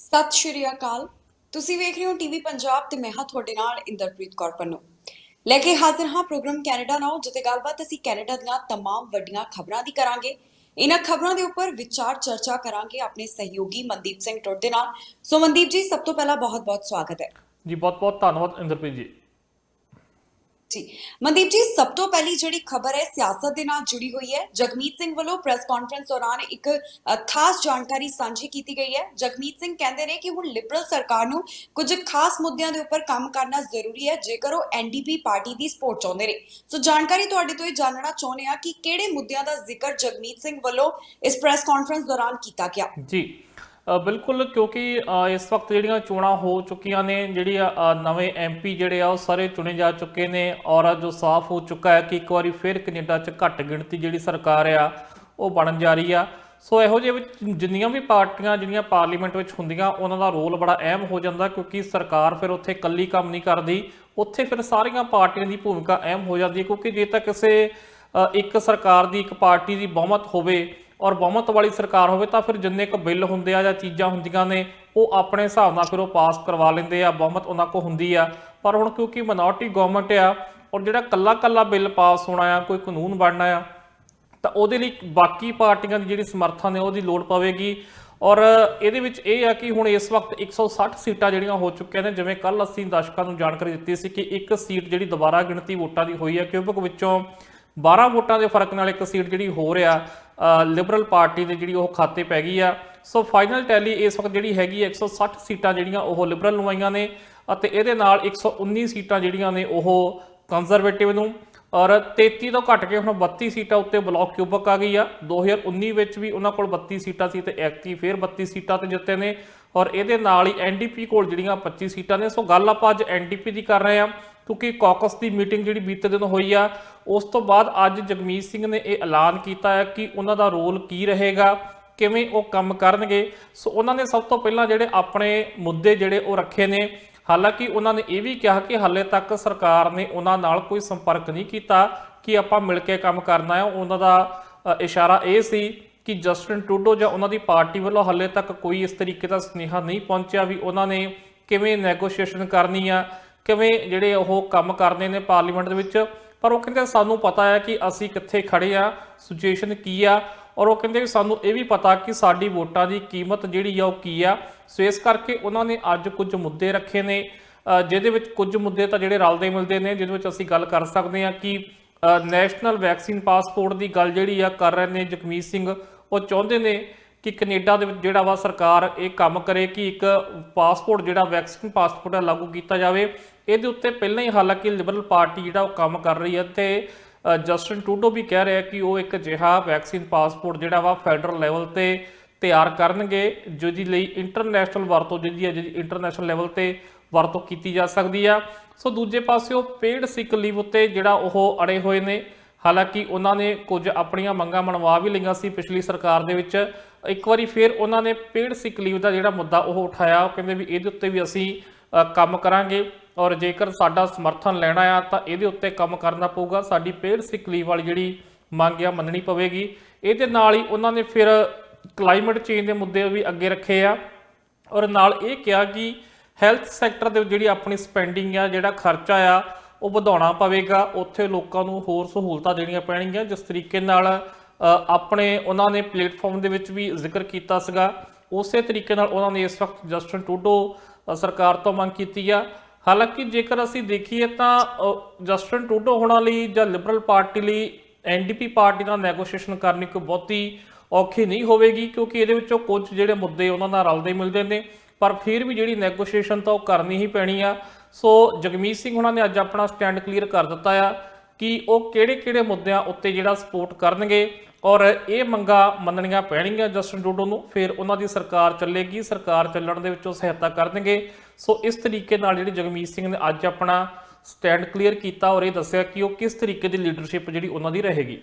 ਸਤਿ ਸ਼੍ਰੀ ਅਕਾਲ। ਤੁਸੀਂ ਵੇਖ ਰਹੇ ਹੋ ਟੀਵੀ ਪੰਜਾਬ ਤੇ ਮੈਂ ਹਾਂ ਤੁਹਾਡੇ ਨਾਲ ਇੰਦਰਪ੍ਰੀਤ ਕੌਰ ਪੰਨੂ। ਲੈ ਕੇ ਹਾਜ਼ਰ ਹਾਂ ਪ੍ਰੋਗਰਾਮ ਕੈਨੇਡਾ ਨਾਓ, ਜਿੱਤੇ ਗੱਲਬਾਤ ਅਸੀਂ ਕੈਨੇਡਾ ਦੀਆਂ तमाम ਵੱਡੀਆਂ ਖਬਰਾਂ ਦੀ ਕਰਾਂਗੇ। ਇਹਨਾਂ ਖਬਰਾਂ ਦੇ ਉੱਪਰ ਵਿਚਾਰ ਚਰਚਾ ਕਰਾਂਗੇ ਆਪਣੇ ਸਹਿਯੋਗੀ ਮਨਦੀਪ ਸਿੰਘ ਟੁੱਟ ਦੇ ਨਾਲ। ਸੋ ਮਨਦੀਪ ਜੀ, ਸਭ ਤੋਂ ਪਹਿਲਾਂ ਬਹੁਤ-ਬਹੁਤ ਸਵਾਗਤ ਹੈ। ਜੀ ਬਹੁਤ ਬਹੁਤ ਧੰਨਵਾਦ ਇੰਦਰਪ੍ਰੀਤ ਜੀ। ਜੀ ਮਨਦੀਪ ਜੀ, ਸਭ ਤੋਂ ਪਹਿਲੀ ਜਿਹੜੀ ਖਬਰ ਹੈ ਸਿਆਸਤ ਦੇ ਨਾਲ ਜੁੜੀ ਹੋਈ ਹੈ। ਜਗਮੀਤ ਸਿੰਘ ਵੱਲੋਂ ਪ੍ਰੈਸ ਕਾਨਫਰੰਸ ਦੌਰਾਨ ਇੱਕ ਖਾਸ ਜਾਣਕਾਰੀ ਸਾਂਝੀ ਕੀਤੀ ਗਈ ਹੈ। ਜਗਮੀਤ ਸਿੰਘ ਕਹਿੰਦੇ ਨੇ ਕਿ ਹੁਣ ਲਿਬਰਲ ਸਰਕਾਰ ਨੂੰ ਕੁਝ ਖਾਸ ਮੁੱਦਿਆਂ ਦੇ ਉੱਪਰ ਕੰਮ ਕਰਨਾ ਜ਼ਰੂਰੀ ਹੈ ਜੇਕਰ ਉਹ ਐਨਡੀਪੀ ਪਾਰਟੀ ਦੀ ਸਪੋਰਟ ਚਾਹੁੰਦੇ ਨੇ। ਸੋ ਜਾਣਕਾਰੀ ਤੁਹਾਡੇ ਤੋਂ ਇਹ ਜਾਣਨਾ ਚਾਹੁੰਦੇ ਆ ਕਿ ਕਿਹੜੇ ਮੁੱਦਿਆਂ ਦਾ ਜ਼ਿਕਰ ਜਗਮੀਤ ਸਿੰਘ ਵੱਲੋਂ ਇਸ ਪ੍ਰੈਸ ਕਾਨਫਰੰਸ ਦੌਰਾਨ ਕੀਤਾ ਗਿਆ। ਜੀ ਬਿਲਕੁਲ, ਕਿਉਂਕਿ ਇਸ ਵਕਤ ਜਿਹੜੀਆਂ ਚੋਣਾਂ ਹੋ ਚੁੱਕੀਆਂ ਨੇ, ਜਿਹੜੀ ਨਵੇਂ ਐਮਪੀ ਜਿਹੜੇ ਆ ਉਹ ਸਾਰੇ ਚੁਣੇ ਜਾ ਚੁੱਕੇ ਨੇ ਔਰ ਜੋ ਸਾਫ਼ ਹੋ ਚੁੱਕਾ ਹੈ ਕਿ ਇੱਕ ਵਾਰੀ ਫਿਰ ਕੈਨੇਡਾ 'ਚ ਘੱਟ ਗਿਣਤੀ ਜਿਹੜੀ ਸਰਕਾਰ ਆ ਉਹ ਬਣਨ ਜਾ ਰਹੀ ਆ। ਸੋ ਇਹੋ ਜਿਹੇ ਵਿੱਚ ਜਿੰਨੀਆਂ ਵੀ ਪਾਰਟੀਆਂ ਜਿਹੜੀਆਂ ਪਾਰਲੀਮੈਂਟ ਵਿੱਚ ਹੁੰਦੀਆਂ ਉਹਨਾਂ ਦਾ ਰੋਲ ਬੜਾ ਅਹਿਮ ਹੋ ਜਾਂਦਾ, ਕਿਉਂਕਿ ਸਰਕਾਰ ਫਿਰ ਉੱਥੇ ਇਕੱਲੀ ਕੰਮ ਨਹੀਂ ਕਰਦੀ, ਉੱਥੇ ਫਿਰ ਸਾਰੀਆਂ ਪਾਰਟੀਆਂ ਦੀ ਭੂਮਿਕਾ ਅਹਿਮ ਹੋ ਜਾਂਦੀ ਹੈ। ਕਿਉਂਕਿ ਜੇ ਤਾਂ ਕਿਸੇ ਇੱਕ ਸਰਕਾਰ ਦੀ, ਇੱਕ ਪਾਰਟੀ ਦੀ ਬਹੁਮਤ ਹੋਵੇ ਔਰ ਬਹੁਮਤ ਵਾਲੀ ਸਰਕਾਰ ਹੋਵੇ ਤਾਂ ਫਿਰ ਜਿੰਨੇ ਕੁ ਬਿੱਲ ਹੁੰਦੇ ਆ ਜਾਂ ਚੀਜ਼ਾਂ ਹੁੰਦੀਆਂ ਨੇ ਉਹ ਆਪਣੇ ਹਿਸਾਬ ਨਾਲ ਫਿਰ ਉਹ ਪਾਸ ਕਰਵਾ ਲੈਂਦੇ ਆ, ਬਹੁਮਤ ਉਹਨਾਂ ਕੋਲ ਹੁੰਦੀ ਆ। ਪਰ ਹੁਣ ਕਿਉਂਕਿ ਮਿਨੋਰਟੀ ਗਵਰਨਮੈਂਟ ਆ ਔਰ ਜਿਹੜਾ ਕੱਲਾ ਬਿੱਲ ਪਾਸ ਹੋਣਾ ਆ, ਕੋਈ ਕਾਨੂੰਨ ਬਣਨਾ ਆ, ਤਾਂ ਉਹਦੇ ਲਈ ਬਾਕੀ ਪਾਰਟੀਆਂ ਦੀ ਜਿਹੜੀ ਸਮਰਥਨ ਹੈ ਉਹਦੀ ਲੋੜ ਪਵੇਗੀ। ਔਰ ਇਹਦੇ ਵਿੱਚ ਇਹ ਆ ਕਿ ਹੁਣ ਇਸ ਵਕਤ 160 ਸੀਟਾਂ ਜਿਹੜੀਆਂ ਹੋ ਚੁੱਕੀਆਂ ਨੇ। ਜਿਵੇਂ ਕੱਲ ਅਸੀਂ ਦਰਸ਼ਕਾਂ ਨੂੰ ਜਾਣਕਾਰੀ ਦਿੱਤੀ ਸੀ ਕਿ ਇੱਕ ਸੀਟ ਜਿਹੜੀ ਦੁਬਾਰਾ ਗਿਣਤੀ ਵੋਟਾਂ ਦੀ ਹੋਈ ਹੈ, ਕਿਊਬਿਕ ਵਿੱਚੋਂ 12 ਵੋਟਾਂ ਦੇ ਫਰਕ ਨਾਲ ਇੱਕ ਸੀਟ ਜਿਹੜੀ ਹੋ ਰਿਹਾ ਲਿਬਰਲ ਪਾਰਟੀ ਦੇ ਜਿਹੜੀ ਉਹ ਖਾਤੇ ਪੈ ਗਈ ਆ। ਸੋ ਫਾਈਨਲ ਟੈਲੀ ਇਸ ਵਕਤ ਜਿਹੜੀ ਹੈਗੀ 160 ਸੀਟਾਂ ਜਿਹੜੀਆਂ ਉਹ ਲਿਬਰਲ ਨੂੰ ਆਈਆਂ ਨੇ ਅਤੇ ਇਹਦੇ ਨਾਲ 119 ਸੀਟਾਂ ਜਿਹੜੀਆਂ ਨੇ ਉਹ ਕੰਜ਼ਰਵੇਟਿਵ ਨੂੰ, ਔਰ 33 ਤੋਂ ਘਟ ਕੇ ਹੁਣ 32 ਸੀਟਾਂ ਉੱਤੇ ਬਲਾਕ ਕਿਊਬਿਕ ਆ ਗਈ ਆ। 2019 ਵਿੱਚ ਵੀ ਉਹਨਾਂ ਕੋਲ 32 ਸੀਟਾਂ ਸੀ ਤੇ ਐਤਕੀ ਫਿਰ 32 ਸੀਟਾਂ ਤੇ ਜਿੱਤੇ ਨੇ ਔਰ ਇਹਦੇ ਨਾਲ ਹੀ ਐਨਡੀਪੀ ਕੋਲ ਜਿਹੜੀਆਂ 25 ਸੀਟਾਂ ਨੇ। ਸੋ ਗੱਲ ਆਪਾਂ ਅੱਜ ਐਨਡੀਪੀ ਦੀ ਕਰ ਰਹੇ ਹਾਂ ਕਿਉਂਕਿ ਕਾਕਸ ਦੀ ਮੀਟਿੰਗ ਜਿਹੜੀ ਬੀਤੇ ਦਿਨ ਹੋਈ ਆ, ਉਸ ਤੋਂ ਬਾਅਦ ਅੱਜ ਜਗਮੀਤ ਸਿੰਘ ਨੇ ਇਹ ਐਲਾਨ ਕੀਤਾ ਹੈ ਕਿ ਉਹਨਾਂ ਦਾ ਰੋਲ ਕੀ ਰਹੇਗਾ, ਕਿਵੇਂ ਉਹ ਕੰਮ ਕਰਨਗੇ। ਸੋ ਉਹਨਾਂ ਨੇ ਸਭ ਤੋਂ ਪਹਿਲਾਂ ਜਿਹੜੇ ਆਪਣੇ ਮੁੱਦੇ ਜਿਹੜੇ ਉਹ ਰੱਖੇ ਨੇ। ਹਾਲਾਂਕਿ ਉਹਨਾਂ ਨੇ ਇਹ ਵੀ ਕਿਹਾ ਕਿ ਹਾਲੇ ਤੱਕ ਸਰਕਾਰ ਨੇ ਉਹਨਾਂ ਨਾਲ ਕੋਈ ਸੰਪਰਕ ਨਹੀਂ ਕੀਤਾ ਕਿ ਆਪਾਂ ਮਿਲ ਕੇ ਕੰਮ ਕਰਨਾ ਹੈ। ਉਹਨਾਂ ਦਾ ਇਸ਼ਾਰਾ ਇਹ ਸੀ ਕਿ ਜਸਟਿਨ ਟਰੂਡੋ ਜਾਂ ਉਹਨਾਂ ਦੀ ਪਾਰਟੀ ਵੱਲੋਂ ਹਾਲੇ ਤੱਕ ਕੋਈ ਇਸ ਤਰੀਕੇ ਦਾ ਸੁਨੇਹਾ ਨਹੀਂ ਪਹੁੰਚਿਆ ਵੀ ਉਹਨਾਂ ਨੇ ਕਿਵੇਂ ਨੈਗੋਸ਼ੀਏਸ਼ਨ ਕਰਨੀ ਆ, ਕਿਵੇਂ ਜਿਹੜੇ ਉਹ ਕੰਮ ਕਰਨੇ ਨੇ ਪਾਰਲੀਮੈਂਟ ਦੇ ਵਿੱਚ। ਪਰ ਉਹ ਕਹਿੰਦੇ ਸਾਨੂੰ ਪਤਾ ਹੈ ਕਿ ਅਸੀਂ ਕਿੱਥੇ ਖੜੇ ਆ, ਸਿਚੁਏਸ਼ਨ ਕੀ ਆ, ਔਰ ਉਹ ਕਹਿੰਦੇ ਵੀ ਸਾਨੂੰ ਇਹ ਵੀ ਪਤਾ ਕਿ ਸਾਡੀ ਵੋਟਾਂ ਦੀ ਕੀਮਤ ਜਿਹੜੀ ਆ ਉਹ ਕੀ ਆ। ਸੋ ਇਸ ਕਰਕੇ ਉਹਨਾਂ ਨੇ ਅੱਜ ਕੁਝ ਮੁੱਦੇ ਰੱਖੇ ਨੇ, ਜਿਹਦੇ ਵਿੱਚ ਕੁਝ ਮੁੱਦੇ ਤਾਂ ਜਿਹੜੇ ਰਲਦੇ ਮਿਲਦੇ ਨੇ, ਜਿਹਦੇ ਵਿੱਚ ਅਸੀਂ ਗੱਲ ਕਰ ਸਕਦੇ ਹਾਂ ਕਿ ਨੈਸ਼ਨਲ ਵੈਕਸੀਨ ਪਾਸਪੋਰਟ ਦੀ ਗੱਲ ਜਿਹੜੀ ਆ ਕਰ ਰਹੇ ਨੇ ਜਗਮੀਤ ਸਿੰਘ। ਉਹ ਚਾਹੁੰਦੇ ਨੇ ਕਿ ਕੈਨੇਡਾ ਦੇ ਵਿੱਚ ਜਿਹੜਾ ਵਾ ਸਰਕਾਰ ਇਹ ਕੰਮ ਕਰੇ ਕਿ ਇੱਕ ਪਾਸਪੋਰਟ ਜਿਹੜਾ ਵੈਕਸੀਨ ਪਾਸਪੋਰਟ ਹੈ ਲਾਗੂ ਕੀਤਾ ਜਾਵੇ। ਇਹਦੇ ਉੱਤੇ ਪਹਿਲਾਂ ਹੀ ਹਾਲਾਂਕਿ ਲਿਬਰਲ ਪਾਰਟੀ ਜਿਹੜਾ ਉਹ ਕੰਮ ਕਰ ਰਹੀ ਹੈ ਤੇ ਜਸਟਿਨ ਟਰੂਡੋ ਵੀ ਕਹਿ ਰਿਹਾ ਕਿ ਉਹ ਇੱਕ ਅਜਿਹਾ ਵੈਕਸੀਨ ਪਾਸਪੋਰਟ ਜਿਹੜਾ ਵਾ ਫੈਡਰਲ ਲੈਵਲ ਤੇ ਤਿਆਰ ਕਰਨਗੇ ਜਿਹਦੇ ਲਈ ਇੰਟਰਨੈਸ਼ਨਲ ਵਰਤੋਂ ਜਿਹੜੀ ਹੈ, ਜਿਹੜੀ ਇੰਟਰਨੈਸ਼ਨਲ ਲੈਵਲ ਤੇ ਵਰਤੋਂ ਕੀਤੀ ਜਾ ਸਕਦੀ ਆ। ਸੋ ਦੂਜੇ ਪਾਸਿਓਂ ਪੇਡ ਸਿਕ ਲੀਵ ਉੱਤੇ ਜਿਹੜਾ ਉਹ ਅੜੇ ਹੋਏ ਨੇ। ਹਾਲਾਂਕਿ ਉਹਨਾਂ ਨੇ ਕੁਝ ਆਪਣੀਆਂ ਮੰਗਾਂ ਮਨਵਾ ਵੀ ਲਈਆਂ ਸੀ ਪਿਛਲੀ ਸਰਕਾਰ ਦੇ ਵਿੱਚ। ਇੱਕ ਵਾਰੀ ਫਿਰ ਉਹਨਾਂ ਨੇ ਪੇਡ ਸਿਕ ਲੀਵ ਦਾ ਜਿਹੜਾ ਮੁੱਦਾ ਉਹ ਉਠਾਇਆ। ਉਹ ਕਹਿੰਦੇ ਵੀ ਇਹਦੇ ਉੱਤੇ ਵੀ ਅਸੀਂ ਕੰਮ ਕਰਾਂਗੇ ਔਰ ਜੇਕਰ ਸਾਡਾ ਸਮਰਥਨ ਲੈਣਾ ਆ ਤਾਂ ਇਹਦੇ ਉੱਤੇ ਕੰਮ ਕਰਨਾ ਪਊਗਾ। ਸਾਡੀ ਪੇਡ ਸਿਕ ਲੀਵ ਵਾਲੀ ਜਿਹੜੀ ਮੰਗ ਆ ਮੰਨਣੀ ਪਵੇਗੀ। ਇਹਦੇ ਨਾਲ ਹੀ ਉਹਨਾਂ ਨੇ ਫਿਰ ਕਲਾਈਮੇਟ ਚੇਂਜ ਦੇ ਮੁੱਦੇ ਵੀ ਅੱਗੇ ਰੱਖੇ ਆ ਔਰ ਨਾਲ ਇਹ ਕਿਹਾ ਕਿ ਹੈਲਥ ਸੈਕਟਰ ਦੇ ਜਿਹੜੀ ਆਪਣੀ ਸਪੈਂਡਿੰਗ ਆ, ਜਿਹੜਾ ਖਰਚਾ ਆ ਉਹ ਵਧਾਉਣਾ ਪਵੇਗਾ। ਉੱਥੇ ਲੋਕਾਂ ਨੂੰ ਹੋਰ ਸਹੂਲਤਾਂ ਦੇਣੀਆਂ ਪੈਣਗੀਆਂ। ਜਿਸ ਤਰੀਕੇ ਨਾਲ ਆਪਣੇ ਉਹਨਾਂ ਨੇ ਪਲੇਟਫਾਰਮ ਦੇ ਵਿੱਚ ਵੀ ਜ਼ਿਕਰ ਕੀਤਾ ਸੀਗਾ, ਉਸੇ ਤਰੀਕੇ ਨਾਲ ਉਹਨਾਂ ਨੇ ਇਸ ਵਕਤ ਜਸਟਿਨ ਟਰੂਡੋ ਸਰਕਾਰ ਤੋਂ ਮੰਗ ਕੀਤੀ ਆ। ਹਾਲਾਂਕਿ ਜੇਕਰ ਅਸੀਂ ਦੇਖੀਏ ਤਾਂ ਜਸਟਿਨ ਟਰੂਡੋ ਹੋਣਾ ਲਈ ਜਾਂ ਲਿਬਰਲ ਪਾਰਟੀ ਲਈ ਐਨਡੀਪੀ ਪਾਰਟੀ ਨਾਲ ਨੈਗੋਸ਼ੀਏਸ਼ਨ ਕਰਨੀ ਕੋਈ ਬਹੁਤੀ ਔਖੀ ਨਹੀਂ ਹੋਵੇਗੀ, ਕਿਉਂਕਿ ਇਹਦੇ ਵਿੱਚੋਂ ਕੁਝ ਜਿਹੜੇ ਮੁੱਦੇ ਉਹਨਾਂ ਨਾਲ ਰਲਦੇ ਮਿਲਦੇ ਨੇ। ਪਰ ਫਿਰ ਵੀ ਜਿਹੜੀ ਨੈਗੋਸ਼ੀਏਸ਼ਨ ਤਾਂ ਉਹ ਕਰਨੀ ਹੀ ਪੈਣੀ ਆ। ਸੋ ਜਗਮੀਤ ਸਿੰਘ ਉਹਨਾਂ ਨੇ ਅੱਜ ਆਪਣਾ ਸਟੈਂਡ ਕਲੀਅਰ ਕਰ ਦਿੱਤਾ ਆ ਕਿ ਉਹ ਕਿਹੜੇ ਮੁੱਦਿਆਂ ਉੱਤੇ ਜਿਹੜਾ ਸਪੋਰਟ ਕਰਨਗੇ ਔਰ ਇਹ ਮੰਗਾਂ ਮੰਨਣੀਆਂ ਪੈਣਗੀਆਂ ਜਸਟਿਨ ਟਰੂਡੋ ਨੂੰ। ਫਿਰ ਉਹਨਾਂ ਦੀ ਸਰਕਾਰ ਚੱਲੇਗੀ, ਸਰਕਾਰ ਚੱਲਣ ਦੇ ਵਿੱਚ ਉਹ ਸਹਾਇਤਾ ਕਰਨਗੇ। ਸੋ ਇਸ ਤਰੀਕੇ ਨਾਲ ਜਿਹੜੀ ਜਗਮੀਤ ਸਿੰਘ ਨੇ ਅੱਜ ਆਪਣਾ ਸਟੈਂਡ ਕਲੀਅਰ ਕੀਤਾ ਔਰ ਇਹ ਦੱਸਿਆ ਕਿ ਉਹ ਕਿਸ ਤਰੀਕੇ ਦੀ ਲੀਡਰਸ਼ਿਪ ਜਿਹੜੀ ਉਹਨਾਂ ਦੀ ਰਹੇਗੀ।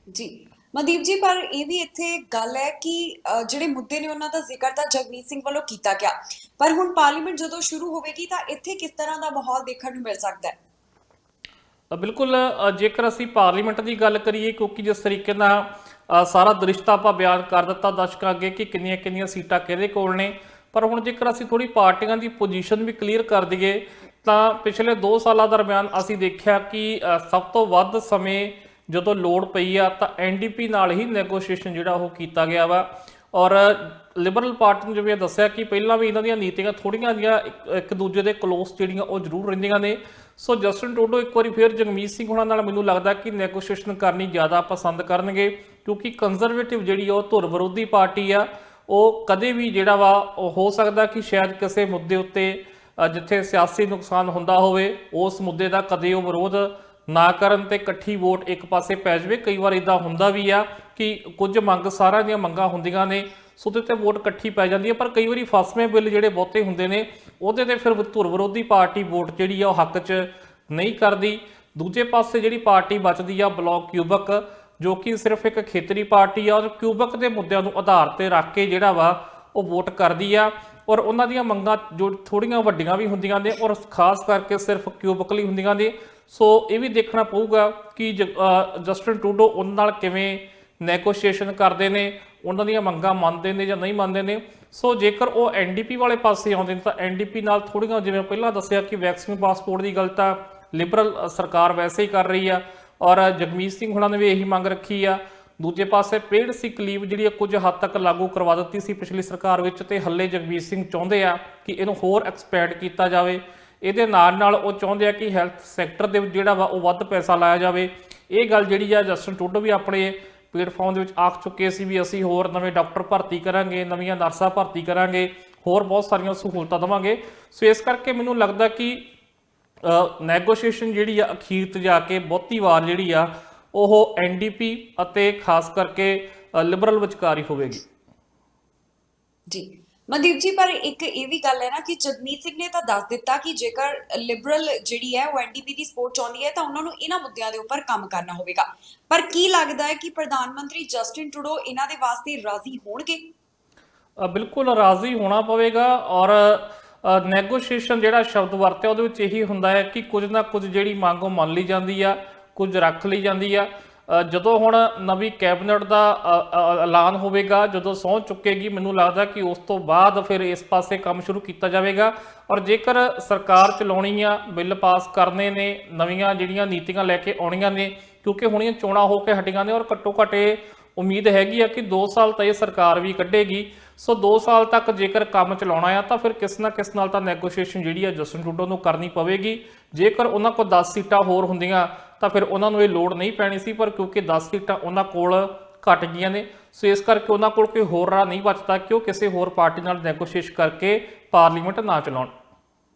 ਜੀ ਮਨਦੀਪ ਜੀ, ਪਰ ਇਹ ਵੀ ਇੱਥੇ ਗੱਲ ਹੈ ਕਿ ਜਿਹੜੇ ਮੁੱਦੇ ਨੇ ਉਹਨਾਂ ਦਾ ਜ਼ਿਕਰ ਤਾਂ ਜਗਮੀਤ ਸਿੰਘ ਵੱਲੋਂ ਕੀਤਾ ਗਿਆ, ਪਰ ਹੁਣ ਪਾਰਲੀਮੈਂਟ ਜਦੋਂ ਸ਼ੁਰੂ ਹੋਵੇਗੀ ਤਾਂ ਇੱਥੇ ਕਿਸ ਤਰ੍ਹਾਂ ਦਾ ਮਾਹੌਲ ਦੇਖਣ ਨੂੰ ਮਿਲ ਸਕਦਾ ਹੈ? ਬਿਲਕੁਲ, ਜੇਕਰ ਅਸੀਂ ਪਾਰਲੀਮੈਂਟ ਦੀ ਗੱਲ ਕਰੀਏ, ਕਿਉਂਕਿ ਜਿਸ ਤਰੀਕੇ ਨਾਲ ਸਾਰਾ ਦ੍ਰਿਸ਼ ਤਾਂ ਆਪਾਂ ਬਿਆਨ ਕਰ ਦਿੱਤਾ ਦਰਸ਼ਕਾਂ ਅੱਗੇ ਕਿ ਕਿੰਨੀਆਂ ਕਿੰਨੀਆਂ ਸੀਟਾਂ ਕਿਹਦੇ ਕੋਲ ਨੇ। ਪਰ ਹੁਣ ਜੇਕਰ ਅਸੀਂ ਥੋੜੀ ਪਾਰਟੀਆਂ ਦੀ ਪੋਜੀਸ਼ਨ ਵੀ ਕਲੀਅਰ ਕਰ ਦਈਏ ਤਾਂ ਪਿਛਲੇ 2 ਸਾਲਾਂ ਦਰਮਿਆਨ ਅਸੀਂ ਦੇਖਿਆ ਕਿ ਸਭ ਤੋਂ ਵੱਧ ਸਮੇਂ ਜਦੋਂ ਲੋੜ ਪਈ ਆ ਤਾਂ ਐਨਡੀਪੀ ਨਾਲ ਹੀ ਨੈਗੋਸ਼ੀਏਸ਼ਨ ਜਿਹੜਾ ਉਹ ਕੀਤਾ ਗਿਆ ਵਾ। ਔਰ ਲਿਬਰਲ ਪਾਰਟੀ ਨੂੰ ਜਿਵੇਂ ਦੱਸਿਆ ਕਿ ਪਹਿਲਾਂ ਵੀ ਇਹਨਾਂ ਦੀਆਂ ਨੀਤੀਆਂ ਥੋੜੀਆਂ ਜਿਹੀਆਂ ਇੱਕ ਦੂਜੇ ਦੇ ਕਲੋਜ਼ ਜਿਹੜੀਆਂ ਉਹ ਜ਼ਰੂਰ ਰਹਿੰਦੀਆਂ ਨੇ। ਸੋ ਜਸਟਿਨ ਟਰੂਡੋ ਇੱਕ ਵਾਰੀ ਫਿਰ ਜਗਮੀਤ ਸਿੰਘ ਹੋਣਾ ਨਾਲ ਮੈਨੂੰ ਲੱਗਦਾ ਕਿ ਨੈਗੋਸ਼ੀਏਸ਼ਨ ਕਰਨੀ ਜ਼ਿਆਦਾ ਪਸੰਦ ਕਰਨਗੇ, ਕਿਉਂਕਿ ਕੰਜ਼ਰਵੇਟਿਵ ਜਿਹੜੀ ਉਹ ਧੁਰ ਵਿਰੋਧੀ ਪਾਰਟੀ ਆ, ਉਹ ਕਦੇ ਵੀ ਜਿਹੜਾ ਵਾ ਉਹ ਹੋ ਸਕਦਾ ਕਿ ਸ਼ਾਇਦ ਕਿਸੇ ਮੁੱਦੇ ਉੱਤੇ ਜਿੱਥੇ ਸਿਆਸੀ ਨੁਕਸਾਨ ਹੁੰਦਾ ਹੋਵੇ ਉਸ ਮੁੱਦੇ ਦਾ ਕਦੇ ਉਹ ਵਿਰੋਧ ਨਾ ਕਰਨ ਤੇ ਇਕੱਠੀ ਵੋਟ ਇੱਕ ਪਾਸੇ ਪੈ ਜਾਵੇ। ਕਈ ਵਾਰ ਇਦਾਂ ਹੁੰਦਾ ਵੀ ਆ ਕਿ ਕੁਝ ਮੰਗ ਸਾਰਿਆਂ ਦੀਆਂ ਮੰਗਾਂ ਹੁੰਦੀਆਂ ਨੇ, ਸੋ ਉਹਦੇ ਤੇ ਵੋਟ ਇਕੱਠੀ ਪੈ ਜਾਂਦੀ ਹੈ। ਪਰ ਕਈ ਵਾਰੀ ਫਸਵੇਂ ਬਿੱਲ ਜਿਹੜੇ ਬਹੁਤੇ ਹੁੰਦੇ ਨੇ ਉਹਦੇ ਤੇ ਫਿਰ ਧੁਰ ਵਿਰੋਧੀ ਪਾਰਟੀ ਵੋਟ ਜਿਹੜੀ ਆ ਉਹ ਹੱਕ 'ਚ ਨਹੀਂ ਕਰਦੀ। ਦੂਜੇ ਪਾਸੇ ਜਿਹੜੀ ਪਾਰਟੀ ਬਚਦੀ ਆ ਬਲਾਕ ਕਿਊਬਕ, ਜੋ ਕਿ ਸਿਰਫ ਇੱਕ ਖੇਤਰੀ ਪਾਰਟੀ ਆ, ਔਰ ਕਿਊਬਕ ਦੇ ਮੁੱਦਿਆਂ ਨੂੰ ਆਧਾਰ ਤੇ ਰੱਖ ਕੇ ਜਿਹੜਾ ਵਾ ਉਹ ਵੋਟ ਕਰਦੀ ਆ। ਔਰ ਉਹਨਾਂ ਦੀਆਂ ਮੰਗਾਂ ਜੋ ਥੋੜੀਆਂ ਵੱਡੀਆਂ ਵੀ ਹੁੰਦੀਆਂ ਨੇ ਔਰ ਖਾਸ ਕਰਕੇ ਸਿਰਫ ਕਿਊਬਕ ਲਈ ਹੁੰਦੀਆਂ ਨੇ। ਸੋ ਇਹ ਵੀ ਦੇਖਣਾ ਪਊਗਾ ਕਿ ਜਸਟਿਨ ਟਰੂਡੋ ਉਹਨਾਂ ਨਾਲ ਕਿਵੇਂ ਨੈਗੋਸ਼ੀਏਸ਼ਨ ਕਰਦੇ ਨੇ, ਉਹਨਾਂ ਦੀਆਂ ਮੰਗਾਂ ਮੰਨਦੇ ਨੇ ਜਾਂ ਨਹੀਂ ਮੰਨਦੇ ਨੇ। ਸੋ ਜੇਕਰ ਉਹ ਐਨਡੀਪੀ ਵਾਲੇ ਪਾਸੇ ਆਉਂਦੇ ਨੇ ਤਾਂ ਐਨਡੀਪੀ ਨਾਲ ਥੋੜ੍ਹੀਆਂ, ਜਿਵੇਂ ਪਹਿਲਾਂ ਦੱਸਿਆ ਕਿ ਵੈਕਸੀਨ ਪਾਸਪੋਰਟ ਦੀ ਗੱਲ ਤਾਂ ਲਿਬਰਲ ਸਰਕਾਰ ਵੈਸੇ ਹੀ ਕਰ ਰਹੀ ਆ ਔਰ ਜਗਮੀਤ ਸਿੰਘ ਹੁਣਾਂ ਨੇ ਵੀ ਇਹੀ ਮੰਗ ਰੱਖੀ ਆ। ਦੂਜੇ ਪਾਸੇ ਪੇਡ ਸਿਕ ਲੀਵ ਜਿਹੜੀ ਕੁਝ ਹੱਦ ਤੱਕ ਲਾਗੂ ਕਰਵਾ ਦਿੱਤੀ ਸੀ ਪਿਛਲੀ ਸਰਕਾਰ ਵਿੱਚ, ਤੇ ਹੱਲੇ ਜਗਮੀਤ ਸਿੰਘ ਚਾਹੁੰਦੇ ਆ ਕਿ ਇਹਨੂੰ ਹੋਰ ਐਕਸਪੈਂਡ ਕੀਤਾ ਜਾਵੇ। ਇਹਦੇ ਨਾਲ ਉਹ ਚਾਹੁੰਦੇ ਆ ਕਿ ਹੈਲਥ ਸੈਕਟਰ ਦੇ ਵਿੱਚ ਜਿਹੜਾ ਵਾ ਉਹ ਵੱਧ ਪੈਸਾ ਲਾਇਆ ਜਾਵੇ। ਇਹ ਗੱਲ ਜਿਹੜੀ ਆ ਜਸਟਿਨ ਟਰੂਡੋ ਵੀ ਆਪਣੇ ਪਲੇਟਫਾਰਮ ਦੇ ਵਿੱਚ ਆਖ ਚੁੱਕੇ ਸੀ ਵੀ ਅਸੀਂ ਹੋਰ ਨਵੇਂ ਡਾਕਟਰ ਭਰਤੀ ਕਰਾਂਗੇ, ਨਵੀਆਂ ਨਰਸਾਂ ਭਰਤੀ ਕਰਾਂਗੇ, ਹੋਰ ਬਹੁਤ ਸਾਰੀਆਂ ਸਹੂਲਤਾਂ ਦੇਵਾਂਗੇ। ਸੋ ਇਸ ਕਰਕੇ ਮੈਨੂੰ ਲੱਗਦਾ ਕਿ ਨੈਗੋਸ਼ੀਏਸ਼ਨ ਜਿਹੜੀ ਆ ਅਖੀਰ ਤੇ ਜਾ ਕੇ ਬਹੁਤੀ ਵਾਰ ਜਿਹੜੀ ਆ ਉਹ ਐਨਡੀਪੀ ਅਤੇ ਖਾਸ ਕਰਕੇ ਲਿਬਰਲ ਵਿਚਕਾਰ ਹੀ ਹੋਵੇਗੀ। ਜੀ ਮਨਦੀਪ ਜੀ, ਪਰ ਇੱਕ ਇਹ ਵੀ ਗੱਲ ਹੈ ਨਾ ਕਿ ਜਗਮੀਤ ਸਿੰਘ ਨੇ ਤਾਂ ਦੱਸ ਦਿੱਤਾ ਕਿ ਜੇਕਰ ਲਿਬਰਲ ਜਿਹੜੀ ਹੈ ਉਹ ਐਨਡੀਪੀ ਦੀ ਸਪੋਰਟ ਚਾਹੁੰਦੀ ਹੈ ਤਾਂ ਉਹਨਾਂ ਨੂੰ ਇਹਨਾਂ ਮੁੱਦਿਆਂ ਦੇ ਉੱਪਰ ਕੰਮ ਕਰਨਾ ਹੋਵੇਗਾ। ਪਰ ਕੀ ਲੱਗਦਾ ਹੈ ਕਿ ਪ੍ਰਧਾਨ ਮੰਤਰੀ ਜਸਟਿਨ ਟਰੂਡੋ ਇਹਨਾਂ ਦੇ ਵਾਸਤੇ ਰਾਜ਼ੀ ਹੋਣਗੇ? ਬਿਲਕੁਲ ਰਾਜ਼ੀ ਹੋਣਾ ਪਵੇਗਾ। ਔਰ ਨੈਗੋਸ਼ੀਏਸ਼ਨ ਜਿਹੜਾ ਸ਼ਬਦ ਵਰਤਿਆ ਉਹਦੇ ਵਿੱਚ ਇਹੀ ਹੁੰਦਾ ਹੈ ਕਿ ਕੁਝ ਨਾ ਕੁਝ ਜਿਹੜੀ ਮੰਗ ਉਹ ਮੰਨ ਲਈ ਜਾਂਦੀ ਆ, ਕੁਝ ਰੱਖ ਲਈ ਜਾਂਦੀ ਆ। ਜਦੋਂ ਹੁਣ ਨਵੀਂ ਕੈਬਨਿਟ ਦਾ ਐਲਾਨ ਹੋਵੇਗਾ, ਜਦੋਂ ਸਹੁੰ ਚੁੱਕੇਗੀ, ਮੈਨੂੰ ਲੱਗਦਾ ਕਿ ਉਸ ਤੋਂ ਬਾਅਦ ਫਿਰ ਇਸ ਪਾਸੇ ਕੰਮ ਸ਼ੁਰੂ ਕੀਤਾ ਜਾਵੇਗਾ। ਔਰ ਜੇਕਰ ਸਰਕਾਰ ਚਲਾਉਣੀ ਆ, ਬਿੱਲ ਪਾਸ ਕਰਨੇ ਨੇ, ਨਵੀਆਂ ਜਿਹੜੀਆਂ ਨੀਤੀਆਂ ਲੈ ਕੇ ਆਉਣੀਆਂ ਨੇ, ਕਿਉਂਕਿ ਹੁਣੀਆਂ ਚੋਣਾਂ ਹੋ ਕੇ ਹਟੀਆਂ ਨੇ ਔਰ ਘੱਟੋ ਘੱਟ ਇਹ ਉਮੀਦ ਹੈਗੀ ਆ ਕਿ 2 ਸਾਲ ਤਾਂ ਇਹ ਸਰਕਾਰ ਵੀ ਕੱਢੇਗੀ। ਸੋ 2 ਸਾਲ ਤੱਕ ਜੇਕਰ ਕੰਮ ਚਲਾਉਣਾ ਆ ਤਾਂ ਫਿਰ ਕਿਸ ਨਾ ਕਿਸ ਨਾਲ ਤਾਂ ਨੈਗੋਸ਼ੀਏਸ਼ਨ ਜਿਹੜੀ ਆ ਜਸਟਿਨ ਟਰੂਡੋ ਨੂੰ ਕਰਨੀ ਪਵੇਗੀ। ਜੇਕਰ ਉਹਨਾਂ ਕੋਲ 10 ਸੀਟਾਂ ਹੋਰ ਹੁੰਦੀਆਂ ਤਾਂ ਫਿਰ ਉਹਨਾਂ ਨੂੰ ਇਹ ਲੋੜ ਨਹੀਂ ਪੈਣੀ ਸੀ, ਪਰ ਕਿਉਂਕਿ 10 ਸੀਟਾਂ ਉਹਨਾਂ ਕੋਲ ਘਟ ਗਈਆਂ ਨੇ, ਸੋ ਇਸ ਕਰਕੇ ਉਹਨਾਂ ਕੋਲ ਕੋਈ ਹੋਰ ਰਾਹ ਨਹੀਂ ਬਚਦਾ ਕਿ ਉਹ ਕਿਸੇ ਹੋਰ ਪਾਰਟੀ ਨਾਲ ਨੈਗੋਸ਼ੀਏਟ ਕਰਕੇ ਪਾਰਲੀਮੈਂਟ ਨਾ ਚਲਾਉਣ।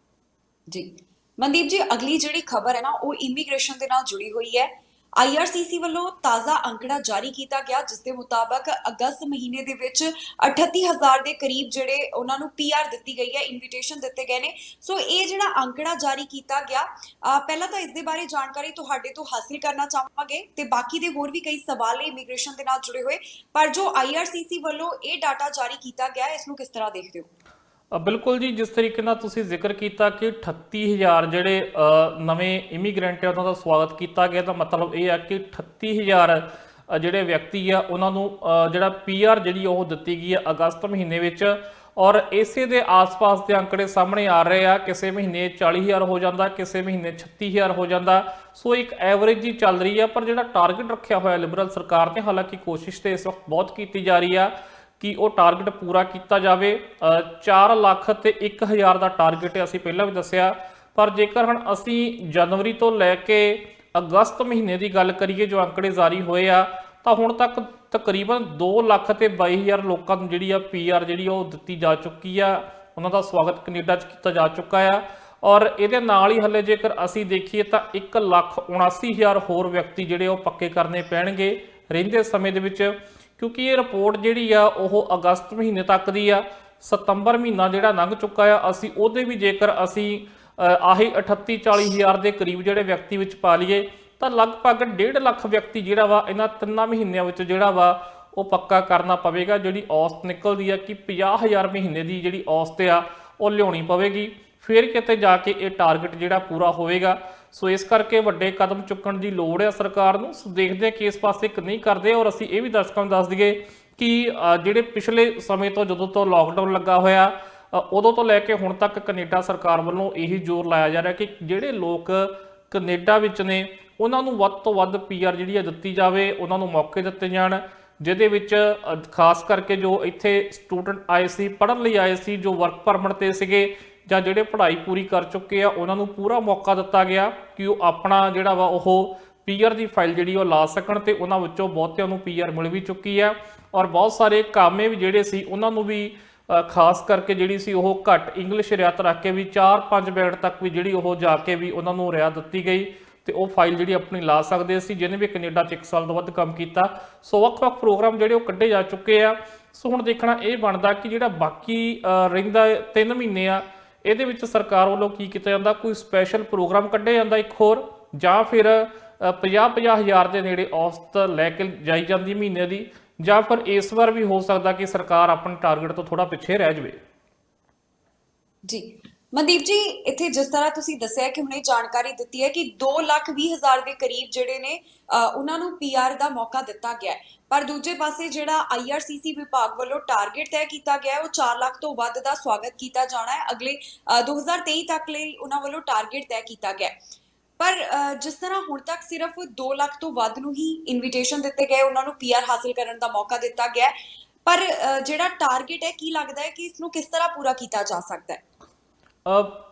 ਜੀ ਮਨਦੀਪ ਜੀ, ਅਗਲੀ ਜਿਹੜੀ ਖਬਰ ਹੈ ਨਾ ਉਹ ਇਮੀਗ੍ਰੇਸ਼ਨ ਦੇ ਨਾਲ ਜੁੜੀ ਹੋਈ ਹੈ। IRCC ਵੱਲੋਂ ਤਾਜ਼ਾ ਅੰਕੜਾ ਜਾਰੀ ਕੀਤਾ ਗਿਆ, ਜਿਸ ਦੇ ਮੁਤਾਬਕ ਅਗਸਤ ਮਹੀਨੇ ਦੇ ਵਿੱਚ 38,000 ਦੇ ਕਰੀਬ ਜਿਹੜੇ ਉਹਨਾਂ ਨੂੰ PR ਦਿੱਤੀ ਗਈ ਹੈ, ਇਨਵੀਟੇਸ਼ਨ ਦਿੱਤੇ ਗਏ ਨੇ। ਸੋ ਇਹ ਜਿਹੜਾ ਅੰਕੜਾ ਜਾਰੀ ਕੀਤਾ ਗਿਆ, ਪਹਿਲਾਂ ਤਾਂ ਇਸ ਦੇ ਬਾਰੇ ਜਾਣਕਾਰੀ ਤੁਹਾਡੇ ਤੋਂ ਹਾਸਿਲ ਕਰਨਾ ਚਾਹਾਂਗੇ ਤੇ ਬਾਕੀ ਦੇ ਹੋਰ ਵੀ ਕਈ ਸਵਾਲ ਨੇ ਇਮੀਗ੍ਰੇਸ਼ਨ ਦੇ ਨਾਲ ਜੁੜੇ ਹੋਏ। ਪਰ ਜੋ IRCC ਵੱਲੋਂ ਇਹ ਡਾਟਾ ਜਾਰੀ ਕੀਤਾ ਗਿਆ, ਇਸ ਨੂੰ ਕਿਸ ਤਰ੍ਹਾਂ ਦੇਖਦੇ ਹੋ? ਬਿਲਕੁਲ ਜੀ, ਜਿਸ ਤਰੀਕੇ ਨਾਲ ਤੁਸੀਂ ਜ਼ਿਕਰ ਕੀਤਾ ਕਿ 38,000 ਜਿਹੜੇ ਨਵੇਂ ਇਮੀਗ੍ਰੈਂਟ ਆ ਉਹਨਾਂ ਦਾ ਸਵਾਗਤ ਕੀਤਾ ਗਿਆ, ਤਾਂ ਮਤਲਬ ਇਹ ਆ ਕਿ 38,000 ਜਿਹੜੇ ਵਿਅਕਤੀ ਆ ਉਹਨਾਂ ਨੂੰ ਜਿਹੜਾ PR ਜਿਹੜੀ ਉਹ ਦਿੱਤੀ ਗਈ ਆ ਅਗਸਤ ਮਹੀਨੇ ਵਿੱਚ। ਔਰ ਇਸੇ ਦੇ ਆਸ-ਪਾਸ ਦੇ ਅੰਕੜੇ ਸਾਹਮਣੇ ਆ ਰਹੇ ਆ, ਕਿਸੇ ਮਹੀਨੇ 40,000 ਹੋ ਜਾਂਦਾ, ਕਿਸੇ ਮਹੀਨੇ 36,000 ਹੋ ਜਾਂਦਾ। ਸੋ ਇੱਕ ਐਵਰੇਜ ਹੀ ਚੱਲ ਰਹੀ ਆ। ਪਰ ਜਿਹੜਾ ਟਾਰਗੇਟ ਰੱਖਿਆ ਹੋਇਆ ਲਿਬਰਲ ਸਰਕਾਰ ਨੇ, ਹਾਲਾਂਕਿ ਕੋਸ਼ਿਸ਼ ਤੇ ਇਸ ਵਕਤ ਬਹੁਤ ਕੀਤੀ ਜਾ ਰਹੀ ਆ ਕਿ ਉਹ ਟਾਰਗੇਟ ਪੂਰਾ ਕੀਤਾ ਜਾਵੇ। 4 ਲੱਖ ਤੇ 1,000 ਦਾ ਟਾਰਗੇਟ ਅਸੀਂ ਪਹਿਲਾਂ ਵੀ ਦੱਸਿਆ। ਪਰ ਜੇਕਰ ਹੁਣ ਅਸੀਂ ਜਨਵਰੀ ਤੋਂ ਲੈ ਕੇ ਅਗਸਤ ਮਹੀਨੇ ਦੀ ਗੱਲ ਕਰੀਏ, ਜੋ ਅੰਕੜੇ ਜਾਰੀ ਹੋਏ ਆ, ਤਾਂ ਹੁਣ ਤੱਕ ਤਕਰੀਬਨ 2 ਲੱਖ ਤੇ 22,000 ਲੋਕਾਂ ਨੂੰ ਜਿਹੜੀ ਆ PR ਜਿਹੜੀ ਉਹ ਦਿੱਤੀ ਜਾ ਚੁੱਕੀ ਆ। ਉਹਨਾਂ ਦਾ ਸਵਾਗਤ ਕੈਨੇਡਾ 'ਚ ਕੀਤਾ ਜਾ ਚੁੱਕਾ ਆ। ਔਰ ਇਹਦੇ ਨਾਲ ਹੀ ਹਲੇ ਜੇਕਰ ਅਸੀਂ ਦੇਖੀਏ ਤਾਂ 1,79,000 ਹੋਰ ਵਿਅਕਤੀ ਜਿਹੜੇ ਉਹ ਪੱਕੇ ਕਰਨੇ ਪੈਣਗੇ ਰਹਿੰਦੇ ਸਮੇਂ ਦੇ ਵਿੱਚ, ਕਿਉਂਕਿ ਇਹ ਰਿਪੋਰਟ ਜਿਹੜੀ ਆ ਉਹ ਅਗਸਤ ਮਹੀਨੇ ਤੱਕ ਦੀ ਆ। ਸਤੰਬਰ ਮਹੀਨਾ ਜਿਹੜਾ ਲੰਘ ਚੁੱਕਾ ਆ, ਅਸੀਂ ਉਹਦੇ ਵੀ ਜੇਕਰ ਅਸੀਂ ਆਹੀ 38-40,000 ਦੇ ਕਰੀਬ ਜਿਹੜੇ ਵਿਅਕਤੀ ਵਿੱਚ ਪਾ ਲਈਏ ਤਾਂ ਲਗਭਗ 1.5 ਲੱਖ ਵਿਅਕਤੀ ਜਿਹੜਾ ਵਾ ਇਹਨਾਂ 3 ਮਹੀਨਿਆਂ ਵਿੱਚ ਜਿਹੜਾ ਵਾ ਉਹ ਪੱਕਾ ਕਰਨਾ ਪਵੇਗਾ। ਜਿਹੜੀ ਔਸਤ ਨਿਕਲਦੀ ਆ ਕਿ 50,000 ਮਹੀਨੇ ਦੀ ਜਿਹੜੀ ਔਸਤ ਆ ਉਹ ਲਿਆਉਣੀ ਪਵੇਗੀ, ਫਿਰ ਕਿਤੇ ਜਾ ਕੇ ਇਹ ਟਾਰਗੇਟ ਜਿਹੜਾ ਪੂਰਾ ਹੋਵੇਗਾ। ਸੋ ਇਸ ਕਰਕੇ ਵੱਡੇ ਕਦਮ ਚੁੱਕਣ ਦੀ ਲੋੜ ਹੈ ਸਰਕਾਰ ਨੂੰ। ਸੋ ਦੇਖਦੇ ਹਾਂ ਕਿ ਇਸ ਪਾਸੇ ਕਿ ਨਹੀਂ ਕਰਦੇ। ਔਰ ਅਸੀਂ ਇਹ ਵੀ ਦਰਸ਼ਕਾਂ ਨੂੰ ਦੱਸ ਦਈਏ ਕਿ ਜਿਹੜੇ ਪਿਛਲੇ ਸਮੇਂ ਤੋਂ ਜਦੋਂ ਤੋਂ ਲਾਕਡਾਊਨ ਲੱਗਾ ਹੋਇਆ ਉਦੋਂ ਤੋਂ ਲੈ ਕੇ ਹੁਣ ਤੱਕ ਕੈਨੇਡਾ ਸਰਕਾਰ ਵੱਲੋਂ ਇਹੀ ਜ਼ੋਰ ਲਾਇਆ ਜਾ ਰਿਹਾ ਕਿ ਜਿਹੜੇ ਲੋਕ ਕੈਨੇਡਾ ਵਿੱਚ ਨੇ ਉਹਨਾਂ ਨੂੰ ਵੱਧ ਤੋਂ ਵੱਧ PR ਜਿਹੜੀ ਆ ਦਿੱਤੀ ਜਾਵੇ, ਉਹਨਾਂ ਨੂੰ ਮੌਕੇ ਦਿੱਤੇ ਜਾਣ, ਜਿਹਦੇ ਵਿੱਚ ਖਾਸ ਕਰਕੇ ਜੋ ਇੱਥੇ ਸਟੂਡੈਂਟ ਆਏ ਸੀ, ਪੜ੍ਹਨ ਲਈ ਆਏ ਸੀ, ਜੋ ਵਰਕ ਪਰਮਿਟ ਤੇ ਸੀਗੇ ਜਾਂ ਜਿਹੜੇ ਪੜ੍ਹਾਈ ਪੂਰੀ ਕਰ ਚੁੱਕੇ ਆ, ਉਹਨਾਂ ਨੂੰ ਪੂਰਾ ਮੌਕਾ ਦਿੱਤਾ ਗਿਆ ਕਿ ਉਹ ਆਪਣਾ ਜਿਹੜਾ ਵਾ ਉਹ PR ਦੀ ਫਾਈਲ ਜਿਹੜੀ ਉਹ ਲਾ ਸਕਣ। ਤੇ ਉਹਨਾਂ ਵਿੱਚੋਂ ਬਹੁਤਿਆਂ ਨੂੰ PR ਮਿਲ ਵੀ ਚੁੱਕੀ ਆ ਔਰ ਬਹੁਤ ਸਾਰੇ ਕਾਮੇ ਵੀ ਜਿਹੜੇ ਸੀ ਉਹਨਾਂ ਨੂੰ ਵੀ ਖਾਸ ਕਰਕੇ ਜਿਹੜੀ ਸੀ ਉਹ ਘੱਟ ਇੰਗਲਿਸ਼ ਰਿਆਤ ਰੱਖ ਕੇ ਵੀ 4-5 ਬੈਂਡ ਤੱਕ ਵੀ ਜਿਹੜੀ ਉਹ ਜਾ ਕੇ ਵੀ ਉਹਨਾਂ ਨੂੰ ਰਿਆਤ ਦਿੱਤੀ ਗਈ ਤੇ ਉਹ ਫਾਈਲ ਜਿਹੜੀ ਆਪਣੀ ਲਾ ਸਕਦੇ ਸੀ ਜਿਹਨੇ ਵੀ ਕੈਨੇਡਾ 'ਚ 1 ਸਾਲ ਤੋਂ ਵੱਧ ਕੰਮ ਕੀਤਾ। ਸੋ ਵੱਖ-ਵੱਖ ਪ੍ਰੋਗਰਾਮ ਜਿਹੜੇ ਉਹ ਕੱਢੇ ਜਾ ਚੁੱਕੇ ਆ। ਸੋ ਹੁਣ ਦੇਖਣਾ ਇਹ ਬਣਦਾ ਕਿ ਜਿਹੜਾ ਬਾਕੀ ਰਹਿੰਦਾ 3 ਮਹੀਨੇ ਆ ਇਹਦੇ ਵਿੱਚ ਸਰਕਾਰ ਵੱਲੋਂ ਕੀ ਕੀਤਾ ਜਾਂਦਾ, ਕੋਈ ਸਪੈਸ਼ਲ ਪ੍ਰੋਗਰਾਮ ਕੱਢਿਆ ਜਾਂਦਾ ਇੱਕ ਹੋਰ, ਜਾਂ ਫਿਰ 50-50 ਹਜ਼ਾਰ ਦੇ ਨੇੜੇ ਔਸਤ ਲੈ ਕੇ ਜਾਈ ਜਾਂਦੀ ਮਹੀਨੇ ਦੀ, ਜਾਂ ਫਿਰ ਇਸ ਵਾਰ ਵੀ ਹੋ ਸਕਦਾ ਕਿ ਸਰਕਾਰ ਆਪਣੇ ਟਾਰਗੇਟ ਤੋਂ ਥੋੜਾ ਪਿੱਛੇ ਰਹਿ ਜਾਵੇ। ਜੀ ਮਨਦੀਪ ਜੀ, ਇੱਥੇ ਜਿਸ ਤਰ੍ਹਾਂ ਤੁਸੀਂ ਦੱਸਿਆ ਕਿ ਹੁਣੇ ਜਾਣਕਾਰੀ ਦਿੱਤੀ ਹੈ ਕਿ 2,20,000 ਦੇ ਕਰੀਬ ਜਿਹੜੇ ਨੇ ਉਹਨਾਂ ਨੂੰ PR ਦਾ ਮੌਕਾ ਦਿੱਤਾ ਗਿਆ ਹੈ, ਪਰ ਦੂਜੇ ਪਾਸੇ ਜਿਹੜਾ IRCC ਵਿਭਾਗ ਵੱਲੋਂ ਟਾਰਗੇਟ ਤੈਅ ਕੀਤਾ ਗਿਆ ਉਹ 4 ਲੱਖ ਤੋਂ ਵੱਧ ਦਾ ਸਵਾਗਤ ਕੀਤਾ ਜਾਣਾ ਹੈ। ਅਗਲੇ 2023 ਤੱਕ ਲਈ ਉਹਨਾਂ ਵੱਲੋਂ ਟਾਰਗੇਟ ਤੈਅ ਕੀਤਾ ਗਿਆ। ਪਰ ਜਿਸ ਤਰ੍ਹਾਂ ਹੁਣ ਤੱਕ ਸਿਰਫ 2 ਲੱਖ ਤੋਂ ਵੱਧ ਨੂੰ ਹੀ ਇਨਵੀਟੇਸ਼ਨ ਦਿੱਤੇ ਗਏ, ਉਹਨਾਂ ਨੂੰ PR ਹਾਸਲ ਕਰਨ ਦਾ ਮੌਕਾ ਦਿੱਤਾ ਗਿਆ, ਪਰ ਜਿਹੜਾ ਟਾਰਗੇਟ ਹੈ ਕੀ ਲੱਗਦਾ ਹੈ ਕਿ ਇਸ ਨੂੰ ਕਿਸ ਤਰ੍ਹਾਂ ਪੂਰਾ ਕੀਤਾ ਜਾ ਸਕਦਾ ਹੈ?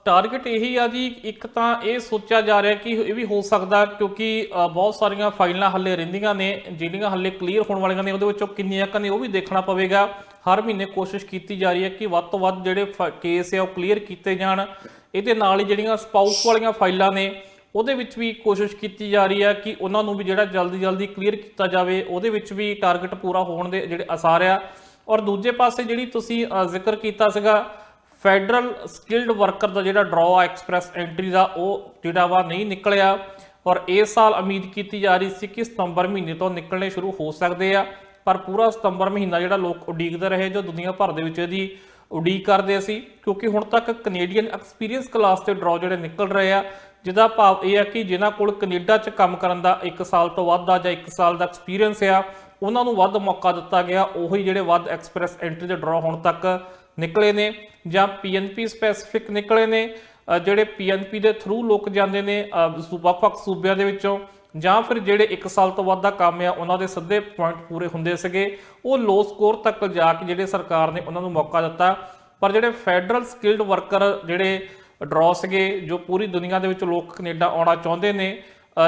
ਟਾਰਗੇਟ ਇਹੀ ਆ ਜੀ, ਇੱਕ ਤਾਂ ਇਹ ਸੋਚਿਆ ਜਾ ਰਿਹਾ ਕਿ ਇਹ ਵੀ ਹੋ ਸਕਦਾ ਕਿਉਂਕਿ ਬਹੁਤ ਸਾਰੀਆਂ ਫਾਈਲਾਂ ਹੱਲੇ ਰਹਿੰਦੀਆਂ ਨੇ ਜਿਹੜੀਆਂ ਹੱਲੇ ਕਲੀਅਰ ਹੋਣ ਵਾਲੀਆਂ ਨੇ, ਉਹਦੇ ਵਿੱਚੋਂ ਕਿੰਨੀਆਂ ਕੁ ਨੇ ਉਹ ਵੀ ਦੇਖਣਾ ਪਵੇਗਾ। ਹਰ ਮਹੀਨੇ ਕੋਸ਼ਿਸ਼ ਕੀਤੀ ਜਾ ਰਹੀ ਹੈ ਕਿ ਵੱਧ ਤੋਂ ਵੱਧ ਜਿਹੜੇ ਕੇਸ ਆ ਉਹ ਕਲੀਅਰ ਕੀਤੇ ਜਾਣ। ਇਹਦੇ ਨਾਲ ਹੀ ਜਿਹੜੀਆਂ ਸਪਾਊਸ ਵਾਲੀਆਂ ਫਾਈਲਾਂ ਨੇ ਉਹਦੇ ਵਿੱਚ ਵੀ ਕੋਸ਼ਿਸ਼ ਕੀਤੀ ਜਾ ਰਹੀ ਹੈ ਕਿ ਉਹਨਾਂ ਨੂੰ ਵੀ ਜਿਹੜਾ ਜਲਦੀ ਕਲੀਅਰ ਕੀਤਾ ਜਾਵੇ, ਉਹਦੇ ਵਿੱਚ ਵੀ ਟਾਰਗੇਟ ਪੂਰਾ ਹੋਣ ਦੇ ਜਿਹੜੇ ਆਸਾਰ ਆ। ਔਰ ਦੂਜੇ ਪਾਸੇ ਜਿਹੜੀ ਤੁਸੀਂ ਜ਼ਿਕਰ ਕੀਤਾ ਸੀਗਾ ਫੈਡਰਲ ਸਕਿਲਡ ਵਰਕਰ ਦਾ ਜਿਹੜਾ ਡਰਾਅ ਆ ਐਕਸਪ੍ਰੈਸ ਐਂਟਰੀ ਦਾ, ਉਹ ਜਿਹੜਾ ਵਾ ਨਹੀਂ ਨਿਕਲਿਆ ਔਰ ਇਸ ਸਾਲ ਉਮੀਦ ਕੀਤੀ ਜਾ ਰਹੀ ਸੀ ਕਿ ਸਤੰਬਰ ਮਹੀਨੇ ਤੋਂ ਨਿਕਲਣੇ ਸ਼ੁਰੂ ਹੋ ਸਕਦੇ ਆ, ਪਰ ਪੂਰਾ ਸਤੰਬਰ ਮਹੀਨਾ ਜਿਹੜਾ ਲੋਕ ਉਡੀਕਦੇ ਰਹੇ, ਜੋ ਦੁਨੀਆ ਭਰ ਦੇ ਵਿੱਚ ਇਹਦੀ ਉਡੀਕ ਕਰਦੇ ਸੀ, ਕਿਉਂਕਿ ਹੁਣ ਤੱਕ ਕੈਨੇਡੀਅਨ ਐਕਸਪੀਰੀਅੰਸ ਕਲਾਸ ਦੇ ਡਰਾਅ ਜਿਹੜੇ ਨਿਕਲ ਰਹੇ ਆ, ਜਿਹਦਾ ਭਾਵ ਇਹ ਆ ਕਿ ਜਿਨ੍ਹਾਂ ਕੋਲ ਕੈਨੇਡਾ 'ਚ ਕੰਮ ਕਰਨ ਦਾ 1 ਸਾਲ ਤੋਂ ਵੱਧ ਦਾ ਜਾਂ 1 ਸਾਲ ਦਾ ਐਕਸਪੀਰੀਅੰਸ ਆ, ਉਹਨਾਂ ਨੂੰ ਵੱਧ ਮੌਕਾ ਦਿੱਤਾ ਗਿਆ। ਉਹੀ ਜਿਹੜੇ ਵੱਧ ਐਕਸਪ੍ਰੈਸ ਐਂਟਰੀ ਦੇ ਡਰਾਅ ਹੁਣ ਤੱਕ ਨਿਕਲੇ ਨੇ ਜਾਂ PNP ਸਪੈਸੀਫਿਕ ਨਿਕਲੇ ਨੇ, ਜਿਹੜੇ PNP ਦੇ ਥਰੂ ਲੋਕ ਜਾਂਦੇ ਨੇ ਵੱਖ-ਵੱਖ ਸੂਬਿਆਂ ਦੇ ਵਿੱਚੋਂ, ਜਾਂ ਫਿਰ ਜਿਹੜੇ 1 ਸਾਲ ਤੋਂ ਵੱਧ ਦਾ ਕੰਮ ਆ ਉਹਨਾਂ ਦੇ ਸਿੱਧੇ ਪੁਆਇੰਟ ਪੂਰੇ ਹੁੰਦੇ ਸੀਗੇ, ਉਹ ਲੋ ਸਕੋਰ ਤੱਕ ਜਾ ਕੇ ਜਿਹੜੇ ਸਰਕਾਰ ਨੇ ਉਹਨਾਂ ਨੂੰ ਮੌਕਾ ਦਿੱਤਾ। ਪਰ ਜਿਹੜੇ ਫੈਡਰਲ ਸਕਿਲਡ ਵਰਕਰ ਜਿਹੜੇ ਡਰਾਅ ਸੀਗੇ, ਜੋ ਪੂਰੀ ਦੁਨੀਆ ਦੇ ਵਿੱਚ ਲੋਕ ਕੈਨੇਡਾ ਆਉਣਾ ਚਾਹੁੰਦੇ ਨੇ,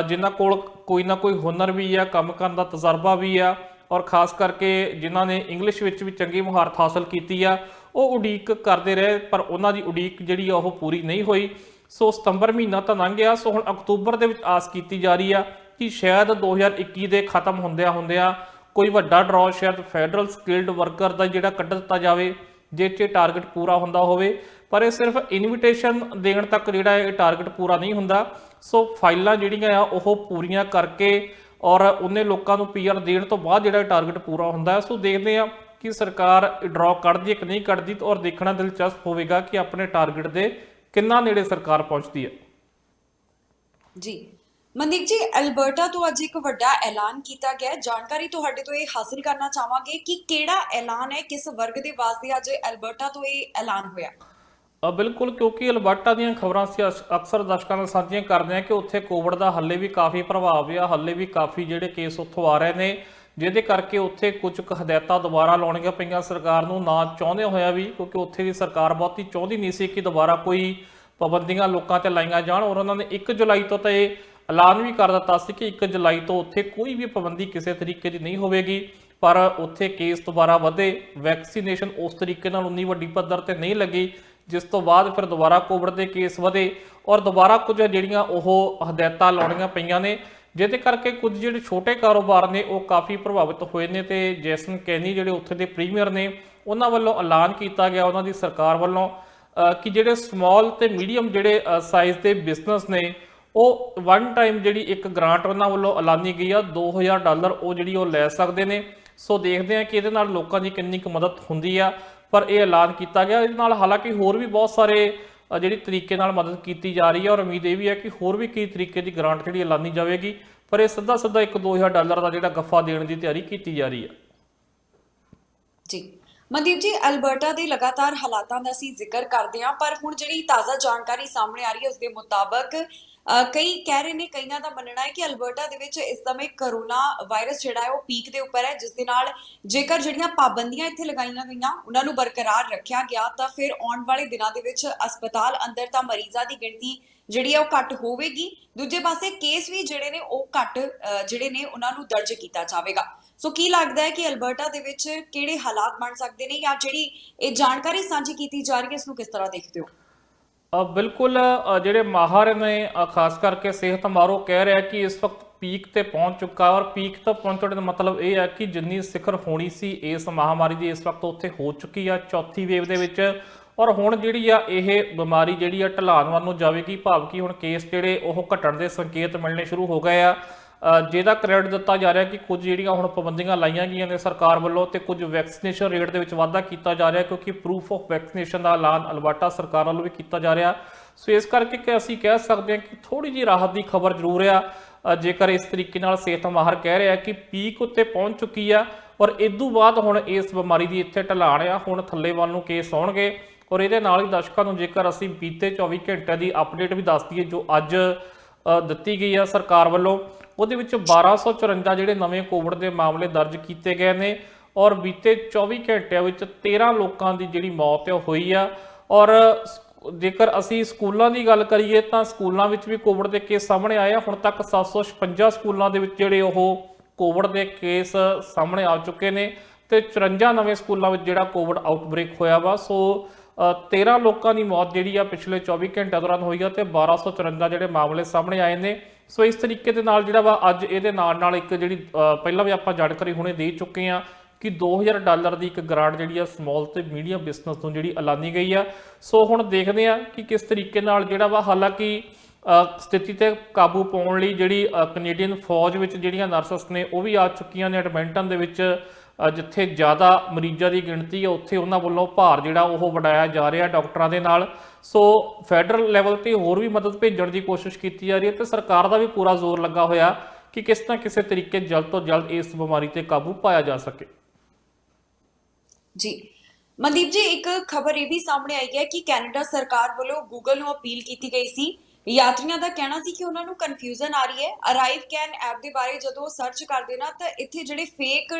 ਜਿਨ੍ਹਾਂ ਕੋਲ ਕੋਈ ਨਾ ਕੋਈ ਹੁਨਰ ਵੀ ਆ, ਕੰਮ ਕਰਨ ਦਾ ਤਜਰਬਾ ਵੀ ਆ, ਔਰ ਖਾਸ ਕਰਕੇ ਜਿਨ੍ਹਾਂ ਨੇ ਇੰਗਲਿਸ਼ ਵਿੱਚ ਵੀ ਚੰਗੀ ਮੁਹਾਰਤ ਹਾਸਲ ਕੀਤੀ ਆ, ਉਹ ਉਡੀਕ ਕਰਦੇ ਰਹੇ, ਪਰ ਉਹਨਾਂ ਦੀ ਉਡੀਕ ਜਿਹੜੀ ਆ ਉਹ ਪੂਰੀ ਨਹੀਂ ਹੋਈ। ਸੋ ਸਤੰਬਰ ਮਹੀਨਾ ਤਾਂ ਲੰਘ ਗਿਆ। ਸੋ ਹੁਣ ਅਕਤੂਬਰ ਦੇ ਵਿੱਚ ਆਸ ਕੀਤੀ ਜਾ ਰਹੀ ਆ ਕਿ ਸ਼ਾਇਦ 2021 ਦੇ ਖਤਮ ਹੁੰਦਿਆਂ ਕੋਈ ਵੱਡਾ ਡਰਾਅ ਸ਼ਾਇਦ ਫੈਡਰਲ ਸਕਿਲਡ ਵਰਕਰ ਦਾ ਜਿਹੜਾ ਕੱਢ ਦਿੱਤਾ ਜਾਵੇ, ਜਿਸ 'ਚ ਟਾਰਗੇਟ ਪੂਰਾ ਹੁੰਦਾ ਹੋਵੇ। ਪਰ ਇਹ ਸਿਰਫ ਇਨਵੀਟੇਸ਼ਨ ਦੇਣ ਤੱਕ ਜਿਹੜਾ ਇਹ ਟਾਰਗੇਟ ਪੂਰਾ ਨਹੀਂ ਹੁੰਦਾ। ਸੋ ਫਾਈਲਾਂ ਜਿਹੜੀਆਂ ਆ ਉਹ ਪੂਰੀਆਂ ਕਰਕੇ ਔਰ ਉਹਨੇ ਲੋਕਾਂ ਨੂੰ PR ਦੇਣ ਤੋਂ ਬਾਅਦ ਜਿਹੜਾ ਟਾਰਗੇਟ ਪੂਰਾ ਹੁੰਦਾ। ਸੋ ਦੇਖਦੇ ਆ ਕਿ ਸਰਕਾਰ ਡਰਾਅ ਕੱਢਦੀ ਹੈ ਕਿ ਨਹੀਂ ਕੱਢਦੀ, ਔਰ ਦੇਖਣਾ ਦਿਲਚਸਪ ਹੋਵੇਗਾ ਕਿ ਆਪਣੇ ਟਾਰਗੇਟ ਦੇ ਕਿੰਨਾ ਨੇੜੇ ਸਰਕਾਰ ਪਹੁੰਚਦੀ ਹੈ। ਜੀ ਮਨਦੀਪ ਜੀ, ਐਲਬਰਟਾ ਤੋਂ ਅੱਜ ਇੱਕ ਵੱਡਾ ਐਲਾਨ ਕੀਤਾ ਗਿਆ। ਜਾਣਕਾਰੀ ਤੁਹਾਡੇ ਤੋਂ ਇਹ ਹਾਸਿਲ ਕਰਨਾ ਚਾਹਾਂਗੇ ਕਿ ਕਿਹੜਾ ਐਲਾਨ ਹੈ, ਕਿਸ ਵਰਗ ਦੇ ਵਾਸਤੇ ਅੱਜ ਐਲਬਰਟਾ ਤੋਂ ਇਹ ਐਲਾਨ ਹੋਇਆ? ਬਿਲਕੁਲ, ਕਿਉਂਕਿ ਅਲਬਰਟਾ ਦੀਆਂ ਖਬਰਾਂ ਅਸੀਂ ਅਕਸਰ ਦਰਸ਼ਕਾਂ ਨਾਲ ਸਾਂਝੀਆਂ ਕਰਦੇ ਹਾਂ ਕਿ ਉੱਥੇ ਕੋਵਿਡ ਦਾ ਹੱਲੇ ਵੀ ਕਾਫੀ ਪ੍ਰਭਾਵ ਆ, ਹੱਲੇ ਵੀ ਕਾਫੀ ਜਿਹੜੇ ਕੇਸ ਉੱਥੋਂ ਆ ਰਹੇ ਨੇ, ਜਿਹਦੇ ਕਰਕੇ ਉੱਥੇ ਕੁਝ ਕੁ ਹਦਾਇਤਾਂ ਦੁਬਾਰਾ ਲਾਉਣੀਆਂ ਪਈਆਂ ਸਰਕਾਰ ਨੂੰ, ਨਾ ਚਾਹੁੰਦੇ ਹੋਇਆ ਵੀ, ਕਿਉਂਕਿ ਉੱਥੇ ਦੀ ਸਰਕਾਰ ਬਹੁਤੀ ਚਾਹੁੰਦੀ ਨਹੀਂ ਸੀ ਕਿ ਦੁਬਾਰਾ ਕੋਈ ਪਾਬੰਦੀਆਂ ਲੋਕਾਂ ਤੇ ਲਾਈਆਂ ਜਾਣ। ਔਰ ਉਹਨਾਂ ਨੇ 1 ਜੁਲਾਈ ਤੋਂ ਤਾਂ ਇਹ ਐਲਾਨ ਵੀ ਕਰ ਦਿੱਤਾ ਸੀ ਕਿ 1 ਜੁਲਾਈ ਤੋਂ ਉੱਥੇ ਕੋਈ ਵੀ ਪਾਬੰਦੀ ਕਿਸੇ ਤਰੀਕੇ ਦੀ ਨਹੀਂ ਹੋਵੇਗੀ। ਪਰ ਉੱਥੇ ਕੇਸ ਦੁਬਾਰਾ ਵਧੇ, ਵੈਕਸੀਨੇਸ਼ਨ ਉਸ ਤਰੀਕੇ ਨਾਲ ਉਨੀ ਵੱਡੀ ਪੱਧਰ ਤੇ ਨਹੀਂ ਲੱਗੀ, ਜਿਸ ਤੋਂ ਬਾਅਦ ਫਿਰ ਦੁਬਾਰਾ ਕੋਵਿਡ ਦੇ ਕੇਸ ਵਧੇ ਔਰ ਦੁਬਾਰਾ ਕੁਝ ਜਿਹੜੀਆਂ ਉਹ ਹਦਾਇਤਾਂ ਲਾਉਣੀਆਂ ਪਈਆਂ ਨੇ, ਜਿਹਦੇ ਕਰਕੇ ਕੁਝ ਜਿਹੜੇ ਛੋਟੇ ਕਾਰੋਬਾਰ ਨੇ ਉਹ ਕਾਫੀ ਪ੍ਰਭਾਵਿਤ ਹੋਏ ਨੇ। ਤੇ ਜੈਸਨ ਕੈਨੀ ਜਿਹੜੇ ਉੱਥੇ ਦੇ ਪ੍ਰੀਮੀਅਰ ਨੇ, ਉਹਨਾਂ ਵੱਲੋਂ ਐਲਾਨ ਕੀਤਾ ਗਿਆ, ਉਹਨਾਂ ਦੀ ਸਰਕਾਰ ਵੱਲੋਂ, ਕਿ ਜਿਹੜੇ ਸਮਾਲ ਤੇ ਮੀਡੀਅਮ ਜਿਹੜੇ ਸਾਈਜ਼ ਦੇ ਬਿਜ਼ਨਸ ਨੇ, ਉਹ ਵਨ ਟਾਈਮ ਜਿਹੜੀ ਇੱਕ ਗ੍ਰਾਂਟ ਉਹਨਾਂ ਵੱਲੋਂ ਐਲਾਨੀ ਗਈ ਆ $2000 ਉਹ ਜਿਹੜੀ ਉਹ ਲੈ ਸਕਦੇ ਨੇ। ਸੋ ਦੇਖਦੇ ਆ ਕਿ ਇਹਦੇ ਨਾਲ ਲੋਕਾਂ ਦੀ ਕਿੰਨੀ ਕੁ ਮਦਦ ਹੁੰਦੀ ਆ, ਪਰ ਇਹ ਐਲਾਨ ਕੀਤਾ ਗਿਆ। ਇਹਦੇ ਨਾਲ ਹਾਲਾਂਕਿ ਹੋਰ ਵੀ ਬਹੁਤ ਸਾਰੇ ਜਿਹੜੀ ਤਰੀਕੇ ਨਾਲ ਮਦਦ ਕੀਤੀ ਜਾ ਰਹੀ ਹੈ, ਔਰ ਉਮੀਦ ਇਹ ਵੀ ਹੈ ਕਿ ਹੋਰ ਵੀ ਕਈ ਤਰੀਕੇ ਦੀ ਗ੍ਰਾਂਟ ਜਿਹੜੀ ਐਲਾਨੀ ਜਾਵੇਗੀ, ਪਰ ਇਹ ਸਿੱਧਾ 1-2000 ਡਾਲਰ ਦਾ ਜਿਹੜਾ ਗੱਫਾ ਦੇਣ ਦੀ ਤਿਆਰੀ ਕੀਤੀ ਜਾ ਰਹੀ ਹੈ। ਜੀ ਮਨਦੀਪ ਜੀ, ਅਲਬਰਟਾ ਦੇ ਲਗਾਤਾਰ ਹਾਲਾਤਾਂ ਦਾ ਅਸੀਂ ਜ਼ਿਕਰ ਕਰਦੇ ਹਾਂ, ਪਰ ਹੁਣ ਜਿਹੜੀ ਤਾਜ਼ਾ ਜਾਣਕਾਰੀ ਸਾਹਮਣੇ ਆ ਰਹੀ ਹੈ ਉਸ ਦੇ ਮੁਤਾਬਕ ਕਈ ਕਹਿ ਰਹੇ ਨੇ, ਕਈਆਂ ਦਾ ਮੰਨਣਾ ਹੈ ਕਿ ਅਲਬਰਟਾ ਦੇ ਵਿੱਚ ਇਸ ਸਮੇਂ ਕਰੋਨਾ ਵਾਇਰਸ ਜਿਹੜਾ ਹੈ ਉਹ ਪੀਕ ਦੇ ਉੱਪਰ ਹੈ, ਜਿਸ ਦੇ ਨਾਲ ਜੇਕਰ ਜਿਹੜੀਆਂ ਪਾਬੰਦੀਆਂ ਇੱਥੇ ਲਗਾਈਆਂ ਗਈਆਂ ਉਹਨਾਂ ਨੂੰ ਬਰਕਰਾਰ ਰੱਖਿਆ ਗਿਆ ਤਾਂ ਫਿਰ ਆਉਣ ਵਾਲੇ ਦਿਨਾਂ ਦੇ ਵਿੱਚ ਹਸਪਤਾਲ ਅੰਦਰ ਤਾਂ ਮਰੀਜ਼ਾਂ ਦੀ ਗਿਣਤੀ ਜਿਹੜੀ ਹੈ ਉਹ ਘੱਟ ਹੋਵੇਗੀ, ਦੂਜੇ ਪਾਸੇ ਕੇਸ ਵੀ ਜਿਹੜੇ ਨੇ ਉਹ ਘੱਟ ਜਿਹੜੇ ਨੇ ਉਹਨਾਂ ਨੂੰ ਦਰਜ ਕੀਤਾ ਜਾਵੇਗਾ। ਸੋ ਕੀ ਲੱਗਦਾ ਹੈ ਕਿ ਅਲਬਰਟਾ ਦੇ ਵਿੱਚ ਕਿਹੜੇ ਹਾਲਾਤ ਬਣ ਸਕਦੇ ਨੇ, ਜਾਂ ਜਿਹੜੀ ਇਹ ਜਾਣਕਾਰੀ ਸਾਂਝੀ ਕੀਤੀ ਜਾ ਰਹੀ ਹੈ ਇਸ ਨੂੰ ਕਿਸ ਤਰ੍ਹਾਂ ਦੇਖਦੇ ਹੋ? ਬਿਲਕੁਲ, ਜਿਹੜੇ ਮਾਹਰ ਨੇ ਖਾਸ ਕਰਕੇ ਸਿਹਤ ਮਾਹਰ ਕਹਿ ਰਿਹਾ ਕਿ ਇਸ ਵਕਤ ਪੀਕ ਤੇ ਪਹੁੰਚ ਚੁੱਕਾ, ਔਰ ਪੀਕ ਤੱਕ ਪਹੁੰਚਣ ਦਾ ਮਤਲਬ ਇਹ ਹੈ ਕਿ ਜਿੰਨੀ ਸਿਖਰ ਹੋਣੀ ਸੀ ਇਸ ਮਹਾਮਾਰੀ ਦੀ ਇਸ ਵਕਤ ਉੱਥੇ ਹੋ ਚੁੱਕੀ ਆ ਚੌਥੀ ਵੇਵ ਦੇ ਵਿੱਚ, ਔਰ ਹੁਣ ਜਿਹੜੀ ਆ ਇਹ ਬਿਮਾਰੀ ਜਿਹੜੀ ਆ ਢਲਾਨ ਵੱਲ ਨੂੰ ਜਾਵੇਗੀ, ਭਾਵ ਕਿ ਹੁਣ ਕੇਸ ਜਿਹੜੇ ਉਹ ਘਟਣ ਦੇ ਸੰਕੇਤ ਮਿਲਣੇ ਸ਼ੁਰੂ ਹੋ ਗਏ ਆ। ਜਿਹਦਾ ਕ੍ਰੈਡਿਟ ਦਿੱਤਾ ਜਾ ਰਿਹਾ ਕਿ ਕੁਝ ਜਿਹੜੀਆਂ ਹੁਣ ਪਾਬੰਦੀਆਂ ਲਾਈਆਂ ਗਈਆਂ ਨੇ ਸਰਕਾਰ ਵੱਲੋਂ, ਤੇ ਕੁਝ ਵੈਕਸੀਨੇਸ਼ਨ ਰੇਟ ਦੇ ਵਿੱਚ ਵਾਧਾ ਕੀਤਾ ਜਾ ਰਿਹਾ, ਕਿਉਂਕਿ ਪ੍ਰੂਫ ਆਫ ਵੈਕਸੀਨੇਸ਼ਨ ਦਾ ਐਲਾਨ ਅਲਬਰਟਾ ਸਰਕਾਰ ਵੱਲੋਂ ਵੀ ਕੀਤਾ ਜਾ ਰਿਹਾ। ਸੋ ਇਸ ਕਰਕੇ ਕਿ ਅਸੀਂ ਕਹਿ ਸਕਦੇ ਹਾਂ ਕਿ ਥੋੜੀ ਜਿਹੀ ਰਾਹਤ ਦੀ ਖਬਰ ਜ਼ਰੂਰ ਆ, ਜੇਕਰ ਇਸ ਤਰੀਕੇ ਨਾਲ ਸਿਹਤ ਮਾਹਰ ਕਹਿ ਰਿਹਾ ਕਿ ਪੀਕ ਉੱਤੇ ਪਹੁੰਚ ਚੁੱਕੀ ਆ, ਔਰ ਇਦੋਂ ਬਾਅਦ ਹੁਣ ਇਸ ਬਿਮਾਰੀ ਦੀ ਇੱਥੇ ਢਲਾਣ ਆ, ਹੁਣ ਥੱਲੇ ਵੱਲ ਨੂੰ ਕੇਸ ਆਉਣਗੇ। ਔਰ ਇਹਦੇ ਨਾਲ ਹੀ ਦਰਸ਼ਕਾਂ ਨੂੰ ਜੇਕਰ ਅਸੀਂ ਬੀਤੇ 24 ਘੰਟਿਆਂ ਦੀ ਅਪਡੇਟ ਵੀ ਦੱਸ ਦਈਏ ਜੋ ਅੱਜ ਦਿੱਤੀ ਗਈ ਆ ਸਰਕਾਰ ਵੱਲੋਂ, ਉਹਦੇ ਵਿੱਚ 1254 ਜਿਹੜੇ ਨਵੇਂ ਕੋਵਿਡ ਦੇ ਮਾਮਲੇ ਦਰਜ ਕੀਤੇ ਗਏ ਨੇ, ਔਰ ਬੀਤੇ 24 ਘੰਟਿਆਂ ਵਿੱਚ 13 ਲੋਕਾਂ ਦੀ ਜਿਹੜੀ ਮੌਤ ਹੈ ਹੋਈ ਆ। ਔਰ ਜੇਕਰ ਅਸੀਂ ਸਕੂਲਾਂ ਦੀ ਗੱਲ ਕਰੀਏ ਤਾਂ ਸਕੂਲਾਂ ਵਿੱਚ ਵੀ ਕੋਵਿਡ ਦੇ ਕੇਸ ਸਾਹਮਣੇ ਆਏ ਆ। ਹੁਣ ਤੱਕ 756 ਸਕੂਲਾਂ ਦੇ ਵਿੱਚ ਜਿਹੜੇ ਉਹ ਕੋਵਿਡ ਦੇ ਕੇਸ ਸਾਹਮਣੇ ਆ ਚੁੱਕੇ ਨੇ, ਤੇ 54 ਨਵੇਂ ਸਕੂਲਾਂ ਵਿੱਚ ਜਿਹੜਾ ਕੋਵਿਡ ਆਊਟਬ੍ਰੇਕ ਹੋਇਆ ਵਾ। ਸੋ 13 ਲੋਕਾਂ ਦੀ ਮੌਤ ਜਿਹੜੀ ਆ ਪਿਛਲੇ 24 ਘੰਟਿਆਂ ਦੌਰਾਨ ਹੋਈ ਆ, ਤੇ 1254 ਜਿਹੜੇ ਮਾਮਲੇ ਸਾਹਮਣੇ ਆਏ ਨੇ। ਸੋ ਇਸ ਤਰੀਕੇ ਦੇ ਨਾਲ ਜਿਹੜਾ ਵਾ ਅੱਜ ਇਹਦੇ ਨਾਲ ਇੱਕ ਜਿਹੜੀ ਪਹਿਲਾਂ ਵੀ ਆਪਾਂ ਜਾਣਕਾਰੀ ਹੁਣੇ ਦੇ ਚੁੱਕੇ ਆ ਕਿ 2000 ਡਾਲਰ ਦੀ ਇੱਕ ਗ੍ਰਾਂਟ ਜਿਹੜੀ ਆ ਸਮਾਲ ਤੇ ਮੀਡੀਅਮ ਬਿਜ਼ਨਸ ਨੂੰ ਜਿਹੜੀ ਐਲਾਨੀ ਗਈ ਆ। ਸੋ ਹੁਣ ਦੇਖਦੇ ਆ ਕਿ ਕਿਸ ਤਰੀਕੇ ਨਾਲ ਜਿਹੜਾ ਵਾ, ਹਾਲਾਂਕਿ ਸਥਿਤੀ ਤੇ ਕਾਬੂ ਪਾਉਣ ਲਈ ਜਿਹੜੀ ਕੈਨੇਡੀਅਨ ਫੌਜ ਵਿੱਚ ਜਿਹੜੀਆਂ ਨਰਸਸ ਨੇ ਉਹ ਵੀ ਆ ਚੁੱਕੀਆਂ ਨੇ ਐਡਮਿੰਟਨ ਦੇ ਵਿੱਚ, ਜਿੱਥੇ ਜ਼ਿਆਦਾ ਮਰੀਜ਼ਾਂ ਦੀ ਗਿਣਤੀ ਹੈ ਉੱਥੇ ਉਹਨਾਂ ਵੱਲੋਂ ਭਾਰ ਜਿਹੜਾ ਉਹ ਵੰਡਾਇਆ ਜਾ ਰਿਹਾ ਡਾਕਟਰਾਂ ਦੇ ਨਾਲ। ਸੋ ਫੈਡਰਲ ਲੈਵਲ ਤੇ ਹੋਰ ਵੀ ਮਦਦ ਭੇਜਣ ਦੀ ਕੋਸ਼ਿਸ਼ ਕੀਤੀ ਜਾ ਰਹੀ ਹੈ, ਤੇ ਸਰਕਾਰ ਦਾ ਵੀ ਪੂਰਾ ਜ਼ੋਰ ਲੱਗਾ ਹੋਇਆ ਕਿ ਕਿਸ ਨਾ ਕਿਸੇ ਤਰੀਕੇ ਜਲਦ ਤੋਂ ਜਲਦ ਇਸ ਬਿਮਾਰੀ ਤੇ ਕਾਬੂ ਪਾਇਆ ਜਾ ਸਕੇ। ਜੀ ਮਨਦੀਪ ਜੀ, ਇੱਕ ਖਬਰ ਇਹ ਵੀ ਸਾਹਮਣੇ ਆਈ ਹੈ ਕਿ ਕੈਨੇਡਾ ਸਰਕਾਰ ਵੱਲੋਂ ਗੂਗਲ ਨੂੰ ਅਪੀਲ ਕੀਤੀ ਗਈ ਸੀ। ਯਾਤਰੀਆਂ ਦਾ ਕਹਿਣਾ ਸੀ ਕਿ ਉਹਨਾਂ ਨੂੰ ਕਨਫਿਊਜ਼ਨ ਆ ਰਹੀ ਹੈ ਅਰਾਈਵ ਕੈਨ ਐਪ ਦੇ ਬਾਰੇ। ਜਦੋਂ ਸਰਚ ਕਰਦੇ ਨਾ ਤਾਂ ਇੱਥੇ ਜਿਹੜੇ ਫੇਕ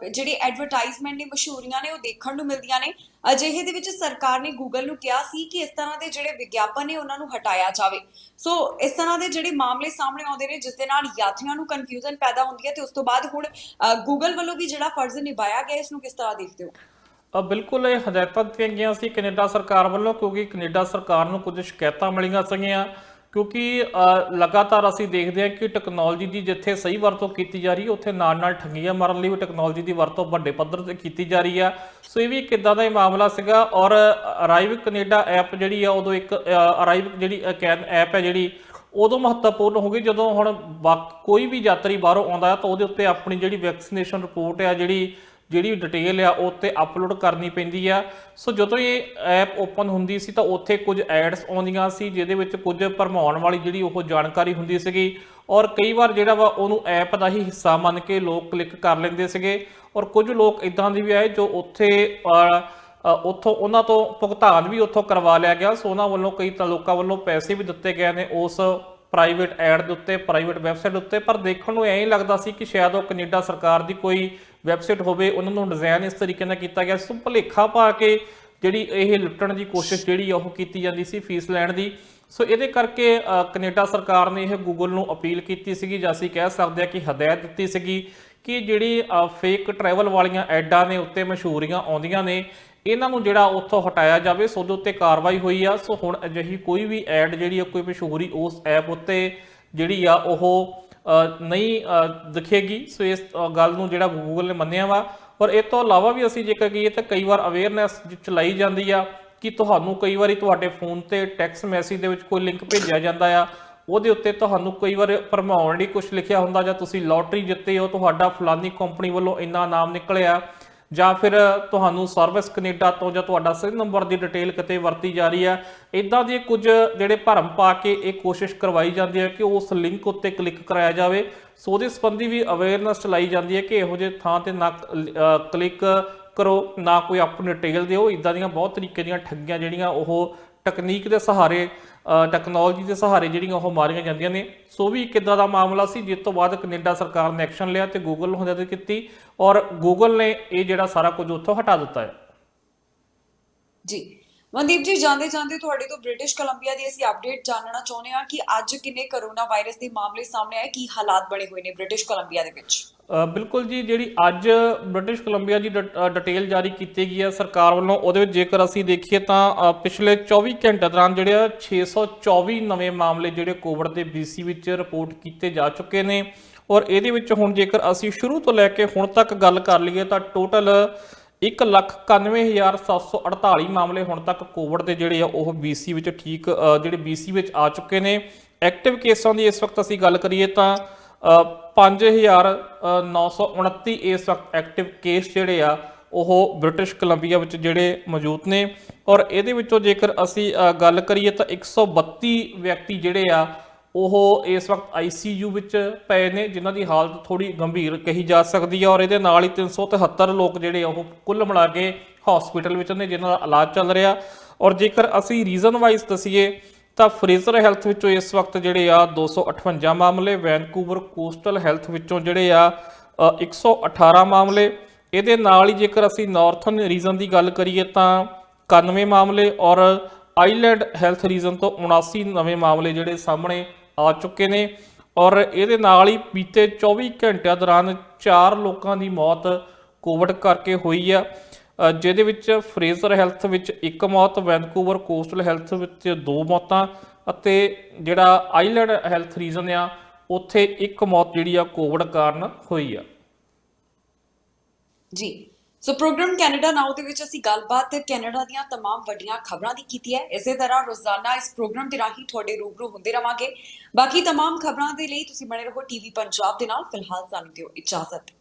ਜਿਹੜੇ ਐਡਵਰਟਾਈਜ਼ਮੈਂਟ ਨੇ, ਮਸ਼ਹੂਰੀਆਂ ਨੇ, ਉਹ ਦੇਖਣ ਨੂੰ ਮਿਲਦੀਆਂ ਨੇ। ਅਜਿਹੇ ਦੇ ਵਿੱਚ ਸਰਕਾਰ ਨੇ ਗੂਗਲ ਨੂੰ ਕਿਹਾ ਸੀ ਕਿ ਇਸ ਤਰ੍ਹਾਂ ਦੇ ਜਿਹੜੇ ਵਿਗਿਆਪਨ ਨੇ ਉਹਨਾਂ ਨੂੰ ਹਟਾਇਆ ਜਾਵੇ। ਸੋ ਇਸ ਤਰ੍ਹਾਂ ਦੇ ਜਿਹੜੇ ਮਾਮਲੇ ਸਾਹਮਣੇ ਆਉਂਦੇ ਨੇ ਜਿਸ ਦੇ ਨਾਲ ਯਾਤਰੀਆਂ ਨੂੰ ਕਨਫਿਊਜ਼ਨ ਪੈਦਾ ਹੁੰਦੀ ਹੈ, ਤੇ ਉਸ ਤੋਂ ਬਾਅਦ ਹੁਣ ਗੂਗਲ ਵੱਲੋਂ ਵੀ ਜਿਹੜਾ ਫਰਜ਼ ਨਿਭਾਇਆ ਗਿਆ, ਇਸ ਨੂੰ ਕਿਸ ਤਰ੍ਹਾਂ ਦੇਖਦੇ ਹੋ? ਬਿਲਕੁਲ, ਇਹ ਹਦਾਇਤਾਂ ਦਿੱਤੀਆਂ ਗਈਆਂ ਸੀ ਕੈਨੇਡਾ ਸਰਕਾਰ ਵੱਲੋਂ, ਕਿਉਂਕਿ ਕੈਨੇਡਾ ਸਰਕਾਰ ਨੂੰ ਕੁਝ ਸ਼ਿਕਾਇਤਾਂ ਮਿਲੀਆਂ ਸੀਗੀਆਂ, ਕਿਉਂਕਿ ਲਗਾਤਾਰ ਅਸੀਂ ਦੇਖਦੇ ਹਾਂ ਕਿ ਟੈਕਨੋਲੋਜੀ ਦੀ ਜਿੱਥੇ ਸਹੀ ਵਰਤੋਂ ਕੀਤੀ ਜਾ ਰਹੀ ਹੈ ਉੱਥੇ ਨਾਲ ਠੱਗੀਆਂ ਮਾਰਨ ਲਈ ਵੀ ਟੈਕਨੋਲੋਜੀ ਦੀ ਵਰਤੋਂ ਵੱਡੇ ਪੱਧਰ ਤੇ ਕੀਤੀ ਜਾ ਰਹੀ ਆ। ਸੋ ਇਹ ਵੀ ਇੱਕ ਇੱਦਾਂ ਦਾ ਹੀ ਮਾਮਲਾ ਸੀਗਾ। ਔਰ ਅਰਾਈਵ ਕੈਨੇਡਾ ਐਪ ਜਿਹੜੀ ਆ, ਉਦੋਂ ਇੱਕ ਅਰਾਈਵ ਜਿਹੜੀ ਐਪ ਹੈ ਜਿਹੜੀ ਉਦੋਂ ਮਹੱਤਵਪੂਰਨ ਹੋ ਗਈ ਜਦੋਂ ਹੁਣ ਕੋਈ ਵੀ ਯਾਤਰੀ ਬਾਹਰੋਂ ਆਉਂਦਾ ਤਾਂ ਉਹਦੇ ਉੱਤੇ ਆਪਣੀ ਜਿਹੜੀ ਵੈਕਸੀਨੇਸ਼ਨ ਰਿਪੋਰਟ ਆ, ਜਿਹੜੀ ਡਿਟੇਲ ਆ ਉਹ ਉੱਤੇ ਅਪਲੋਡ ਕਰਨੀ ਪੈਂਦੀ ਆ। ਸੋ ਜਦੋਂ ਇਹ ਐਪ ਓਪਨ ਹੁੰਦੀ ਸੀ ਤਾਂ ਉੱਥੇ ਕੁਝ ਐਡਸ ਆਉਂਦੀਆਂ ਸੀ ਜਿਹਦੇ ਵਿੱਚ ਕੁਝ ਭਰਮਾਉਣ ਵਾਲੀ ਜਿਹੜੀ ਉਹ ਜਾਣਕਾਰੀ ਹੁੰਦੀ ਸੀਗੀ, ਔਰ ਕਈ ਵਾਰ ਜਿਹੜਾ ਵਾ ਉਹਨੂੰ ਐਪ ਦਾ ਹੀ ਹਿੱਸਾ ਮੰਨ ਕੇ ਲੋਕ ਕਲਿੱਕ ਕਰ ਲੈਂਦੇ ਸੀਗੇ। ਔਰ ਕੁਝ ਲੋਕ ਇਦਾਂ ਦੇ ਵੀ ਆਏ ਜੋ ਉੱਥੋਂ ਉਹਨਾਂ ਤੋਂ ਭੁਗਤਾਨ ਵੀ ਉੱਥੋਂ ਕਰਵਾ ਲਿਆ ਗਿਆ। ਸੋ ਉਹਨਾਂ ਵੱਲੋਂ ਕਈ ਤਾਂ ਲੋਕਾਂ ਵੱਲੋਂ ਪੈਸੇ ਵੀ ਦਿੱਤੇ ਗਏ ਨੇ ਉਸ ਪ੍ਰਾਈਵੇਟ ਐਡ ਦੇ ਉੱਤੇ, ਪ੍ਰਾਈਵੇਟ ਵੈਬਸਾਈਟ ਉੱਤੇ। ਪਰ ਦੇਖਣ ਨੂੰ ਐਂ ਹੀ ਲੱਗਦਾ ਸੀ ਕਿ ਸ਼ਾਇਦ ਉਹ ਕੈਨੇਡਾ ਸਰਕਾਰ ਦੀ ਕੋਈ ਵੈਬਸਾਈਟ ਹੋਵੇ, ਉਹਨਾਂ ਨੂੰ ਡਿਜ਼ਾਈਨ ਇਸ ਤਰੀਕੇ ਨਾਲ ਕੀਤਾ ਗਿਆ। ਸੋ ਭੁਲੇਖਾ ਪਾ ਕੇ ਜਿਹੜੀ ਇਹ ਲੁੱਟਣ ਦੀ ਕੋਸ਼ਿਸ਼ ਜਿਹੜੀ ਉਹ ਕੀਤੀ ਜਾਂਦੀ ਸੀ ਫੀਸ ਲੈਣ ਦੀ। ਸੋ ਇਹਦੇ ਕਰਕੇ ਕੈਨੇਡਾ ਸਰਕਾਰ ਨੇ ਇਹ ਗੂਗਲ ਨੂੰ ਅਪੀਲ ਕੀਤੀ ਸੀਗੀ, ਜਾਂ ਅਸੀਂ ਕਹਿ ਸਕਦੇ ਹਾਂ ਕਿ ਹਦਾਇਤ ਦਿੱਤੀ ਸੀਗੀ ਕਿ ਜਿਹੜੀ ਫੇਕ ਟਰੈਵਲ ਵਾਲੀਆਂ ਐਡਾਂ ਨੇ ਉੱਤੇ ਮਸ਼ਹੂਰੀਆਂ ਆਉਂਦੀਆਂ ਨੇ ਇਹਨਾਂ ਨੂੰ ਜਿਹੜਾ ਉੱਥੋਂ ਹਟਾਇਆ ਜਾਵੇ। ਸੋ ਉਹਦੇ ਉੱਤੇ ਕਾਰਵਾਈ ਹੋਈ ਆ। ਸੋ ਹੁਣ ਅਜਿਹੀ ਕੋਈ ਵੀ ਐਡ ਜਿਹੜੀ ਆ, ਕੋਈ ਮਸ਼ਹੂਰੀ ਉਸ ਐਪ ਉੱਤੇ ਜਿਹੜੀ ਆ ਉਹ ਨਹੀਂ ਦਿਖੇਗੀ। ਸੋ ਇਸ ਗੱਲ ਨੂੰ ਜਿਹੜਾ ਗੂਗਲ ਨੇ ਮੰਨਿਆ ਵਾ। ਔਰ ਇਹ ਤੋਂ ਇਲਾਵਾ ਵੀ ਅਸੀਂ ਜੇਕਰ ਕਹੀਏ ਤਾਂ ਕਈ ਵਾਰ ਅਵੇਅਰਨੈਸ ਚਲਾਈ ਜਾਂਦੀ ਆ ਕਿ ਤੁਹਾਨੂੰ ਕਈ ਵਾਰੀ ਤੁਹਾਡੇ ਫੋਨ ਤੇ ਟੈਕਸਟ ਮੈਸੇਜ ਦੇ ਵਿੱਚ ਕੋਈ ਲਿੰਕ ਭੇਜਿਆ ਜਾਂਦਾ ਆ, ਉਹਦੇ ਉੱਤੇ ਤੁਹਾਨੂੰ ਕਈ ਵਾਰ ਭਰਮਾਉਣ ਲਈ ਕੁਝ ਲਿਖਿਆ ਹੁੰਦਾ, ਜਾਂ ਤੁਸੀਂ ਲੋਟਰੀ ਜਿੱਤੇ ਹੋ, ਤੁਹਾਡਾ ਫਲਾਨੀ ਕੰਪਨੀ ਵੱਲੋਂ ਇੰਨਾ ਨਾਮ ਨਿਕਲਿਆ, ਜਾਂ ਫਿਰ ਤੁਹਾਨੂੰ ਸਰਵਿਸ ਕੈਨੇਡਾ ਤੋਂ ਜਾਂ ਤੁਹਾਡਾ ਸਿਮ ਨੰਬਰ ਦੀ ਡਿਟੇਲ ਕਿਤੇ ਵਰਤੀ ਜਾ ਰਹੀ ਹੈ। ਇਦਾਂ ਦੇ ਕੁਝ ਜਿਹੜੇ ਭਰਮ ਪਾ ਕੇ ਇਹ ਕੋਸ਼ਿਸ਼ ਕਰਵਾਈ ਜਾਂਦੀ ਹੈ ਕਿ ਉਸ ਲਿੰਕ ਉੱਤੇ ਕਲਿੱਕ ਕਰਾਇਆ ਜਾਵੇ। ਸੋ ਉਹਦੇ ਸੰਬੰਧੀ ਵੀ ਅਵੇਅਰਨੈਸ ਚਲਾਈ ਜਾਂਦੀ ਹੈ ਕਿ ਇਹੋ ਜਿਹੇ ਥਾਂ ਤੇ ਨਾ ਕਲਿੱਕ ਕਰੋ, ਨਾ ਕੋਈ ਆਪਣੀ ਡਿਟੇਲ ਦਿਓ। ਇਦਾਂ ਦੀਆਂ ਬਹੁਤ ਤਰੀਕੇ ਦੀਆਂ ਠੱਗੀਆਂ ਜਿਹੜੀਆਂ ਉਹ ਤਕਨੀਕ ਦੇ ਸਹਾਰੇ, ਟੈਕਨੋਲੋਜੀ ਦੇ ਸਹਾਰੇ ਜਿਹੜੀਆਂ ਉਹ ਮਾਰੀਆਂ ਜਾਂਦੀਆਂ ਨੇ। ਸੋ ਵੀ ਇੱਕ ਇੱਦਾਂ ਦਾ ਮਾਮਲਾ ਸੀ ਜਿਸ ਤੋਂ ਬਾਅਦ ਕੈਨੇਡਾ ਸਰਕਾਰ ਨੇ ਐਕਸ਼ਨ ਲਿਆ ਤੇ ਗੂਗਲ ਨੂੰ ਹਦਾਇਤ ਕੀਤੀ ਔਰ ਗੂਗਲ ਨੇ ਇਹ ਜਿਹੜਾ ਸਾਰਾ ਕੁਝ ਉੱਥੋਂ ਹਟਾ ਦਿੱਤਾ ਹੈ। ਜੀ ਮਨਦੀਪ ਜੀ, ਜਾਂਦੇ ਜਾਂਦੇ ਤੁਹਾਡੇ ਤੋਂ ਬ੍ਰਿਟਿਸ਼ ਕੋਲੰਬੀਆ ਦੀ ਅਸੀਂ ਅਪਡੇਟ ਜਾਣਨਾ ਚਾਹੁੰਦੇ ਹਾਂ ਕਿ ਅੱਜ ਕਿੰਨੇ ਕਰੋਨਾ ਵਾਇਰਸ ਦੇ ਮਾਮਲੇ ਸਾਹਮਣੇ ਆਏ, ਕੀ ਹਾਲਾਤ ਬਣੇ ਹੋਏ ਨੇ ਬ੍ਰਿਟਿਸ਼ ਕੋਲੰਬੀਆ ਦੇ ਵਿੱਚ? ਬਿਲਕੁਲ ਜੀ, ਜਿਹੜੀ ਅੱਜ ਬ੍ਰਿਟਿਸ਼ ਕੋਲੰਬੀਆ ਦੀ ਡਿਟੇਲ ਜਾਰੀ ਕੀਤੀ ਗਈ ਹੈ ਸਰਕਾਰ ਵੱਲੋਂ, ਉਹਦੇ ਵਿੱਚ ਜੇਕਰ ਅਸੀਂ ਦੇਖੀਏ ਤਾਂ ਪਿਛਲੇ 24 ਘੰਟੇ ਦੌਰਾਨ ਜਿਹੜੇ 624 ਨਵੇਂ ਮਾਮਲੇ ਜਿਹੜੇ ਕੋਵਿਡ ਦੇ BC ਵਿੱਚ ਰਿਪੋਰਟ ਕੀਤੇ ਜਾ ਚੁੱਕੇ ਨੇ। ਔਰ ਇਹਦੇ ਵਿੱਚ ਹੁਣ ਜੇਕਰ ਅਸੀਂ ਸ਼ੁਰੂ ਤੋਂ ਲੈ ਕੇ ਹੁਣ ਤੱਕ ਗੱਲ ਕਰ ਲਈਏ ਤਾਂ ਟੋਟਲ 1,91,748 ਮਾਮਲੇ ਹੁਣ ਤੱਕ ਕੋਵਿਡ ਦੇ ਜਿਹੜੇ ਆ ਉਹ BC ਵਿੱਚ ਜਿਹੜੇ BC ਵਿੱਚ ਆ ਚੁੱਕੇ ਨੇ। ਐਕਟਿਵ ਕੇਸਾਂ ਦੀ ਇਸ ਵਕਤ ਅਸੀਂ ਗੱਲ ਕਰੀਏ ਤਾਂ 5,929 ਇਸ ਵਕਤ ਐਕਟਿਵ ਕੇਸ ਜਿਹੜੇ ਆ ਉਹ ਬ੍ਰਿਟਿਸ਼ ਕੋਲੰਬੀਆ ਵਿੱਚ ਜਿਹੜੇ ਮੌਜੂਦ ਨੇ। ਔਰ ਇਹਦੇ ਵਿੱਚੋਂ ਜੇਕਰ ਅਸੀਂ ਗੱਲ ਕਰੀਏ ਤਾਂ 132 ਵਿਅਕਤੀ ਜਿਹੜੇ ਆ ਉਹ ਇਸ ਵਕਤ ICU ਵਿੱਚ ਪਏ ਨੇ, ਜਿਨ੍ਹਾਂ ਦੀ ਹਾਲਤ ਥੋੜੀ ਗੰਭੀਰ ਕਹੀ ਜਾ ਸਕਦੀ ਹੈ। ਔਰ ਇਹਦੇ ਨਾਲ ਹੀ 373 ਲੋਕ ਜਿਹੜੇ ਉਹ ਕੁੱਲ ਮਿਲਾ ਕੇ ਹਸਪੀਟਲ ਵਿੱਚ ਨੇ, ਜਿਨ੍ਹਾਂ ਦਾ ਇਲਾਜ ਚੱਲ ਰਿਹਾ। ਔਰ ਜੇਕਰ ਅਸੀਂ ਰੀਜ਼ਨ ਵਾਈਜ਼ ਦਸੀਏ ਤਾਂ ਫਰੇਜ਼ਰ ਹੈਲਥ ਵਿੱਚੋਂ ਇਸ ਵਕਤ ਜਿਹੜੇ ਆ 258 ਮਾਮਲੇ, ਵੈਨਕੂਵਰ ਕੋਸਟਲ ਹੈਲਥ ਵਿੱਚੋਂ ਜਿਹੜੇ ਆ 118 ਮਾਮਲੇ। ਇਹਦੇ ਨਾਲ ਹੀ ਜੇਕਰ ਅਸੀਂ ਨਾਰਥਰਨ ਰੀਜਨ ਦੀ ਗੱਲ ਕਰੀਏ ਤਾਂ 91 ਮਾਮਲੇ ਔਰ ਆਈਲੈਂਡ ਹੈਲਥ ਰੀਜਨ ਤੋਂ 79 ਨਵੇਂ ਮਾਮਲੇ ਜਿਹੜੇ ਸਾਹਮਣੇ ਆ ਚੁੱਕੇ ਨੇ। ਔਰ ਇਹਦੇ ਨਾਲ ਹੀ ਬੀਤੇ 24 ਘੰਟਿਆਂ ਦੌਰਾਨ 4 ਲੋਕਾਂ ਦੀ ਮੌਤ ਕੋਵਿਡ ਕਰਕੇ ਹੋਈ ਆ, ਜਿਹਦੇ ਵਿੱਚ ਫਰੇਜ਼ਰ ਹੈਲਥ ਵਿੱਚ 1 ਮੌਤ, ਵੈਨਕੂਵਰ ਕੋਸਟਲ ਹੈਲਥ ਵਿੱਚ 2 ਮੌਤਾਂ ਅਤੇ ਜਿਹੜਾ ਆਈਲੈਂਡ ਹੈਲਥ ਰੀਜਨ ਆ ਉੱਥੇ 1 ਮੌਤ ਜਿਹੜੀ ਆ ਕੋਵਿਡ ਕਾਰਨ ਹੋਈ ਆ। ਜੀ, ਸੋ ਪ੍ਰੋਗਰਾਮ ਕੈਨੇਡਾ ਨਾਓ ਦੇ ਵਿੱਚ ਅਸੀਂ ਗੱਲਬਾਤ ਕੈਨੇਡਾ ਦੀਆਂ तमाम ਵੱਡੀਆਂ ਖਬਰਾਂ ਦੀ ਕੀਤੀ ਹੈ। ਇਸੇ ਤਰ੍ਹਾਂ ਰੋਜ਼ਾਨਾ ਇਸ ਪ੍ਰੋਗਰਾਮ ਦੇ ਰਾਹੀਂ ਤੁਹਾਡੇ ਰੂਬਰੂ ਹੁੰਦੇ ਰਵਾਂਗੇ। ਬਾਕੀ तमाम ਖਬਰਾਂ ਦੇ ਲਈ ਤੁਸੀਂ ਬਣੇ ਰਹੋ TV ਪੰਜਾਬ ਦੇ ਨਾਲ। ਫਿਲਹਾਲ ਸਾਨੂੰ ਦਿਓ ਇਜਾਜ਼ਤ।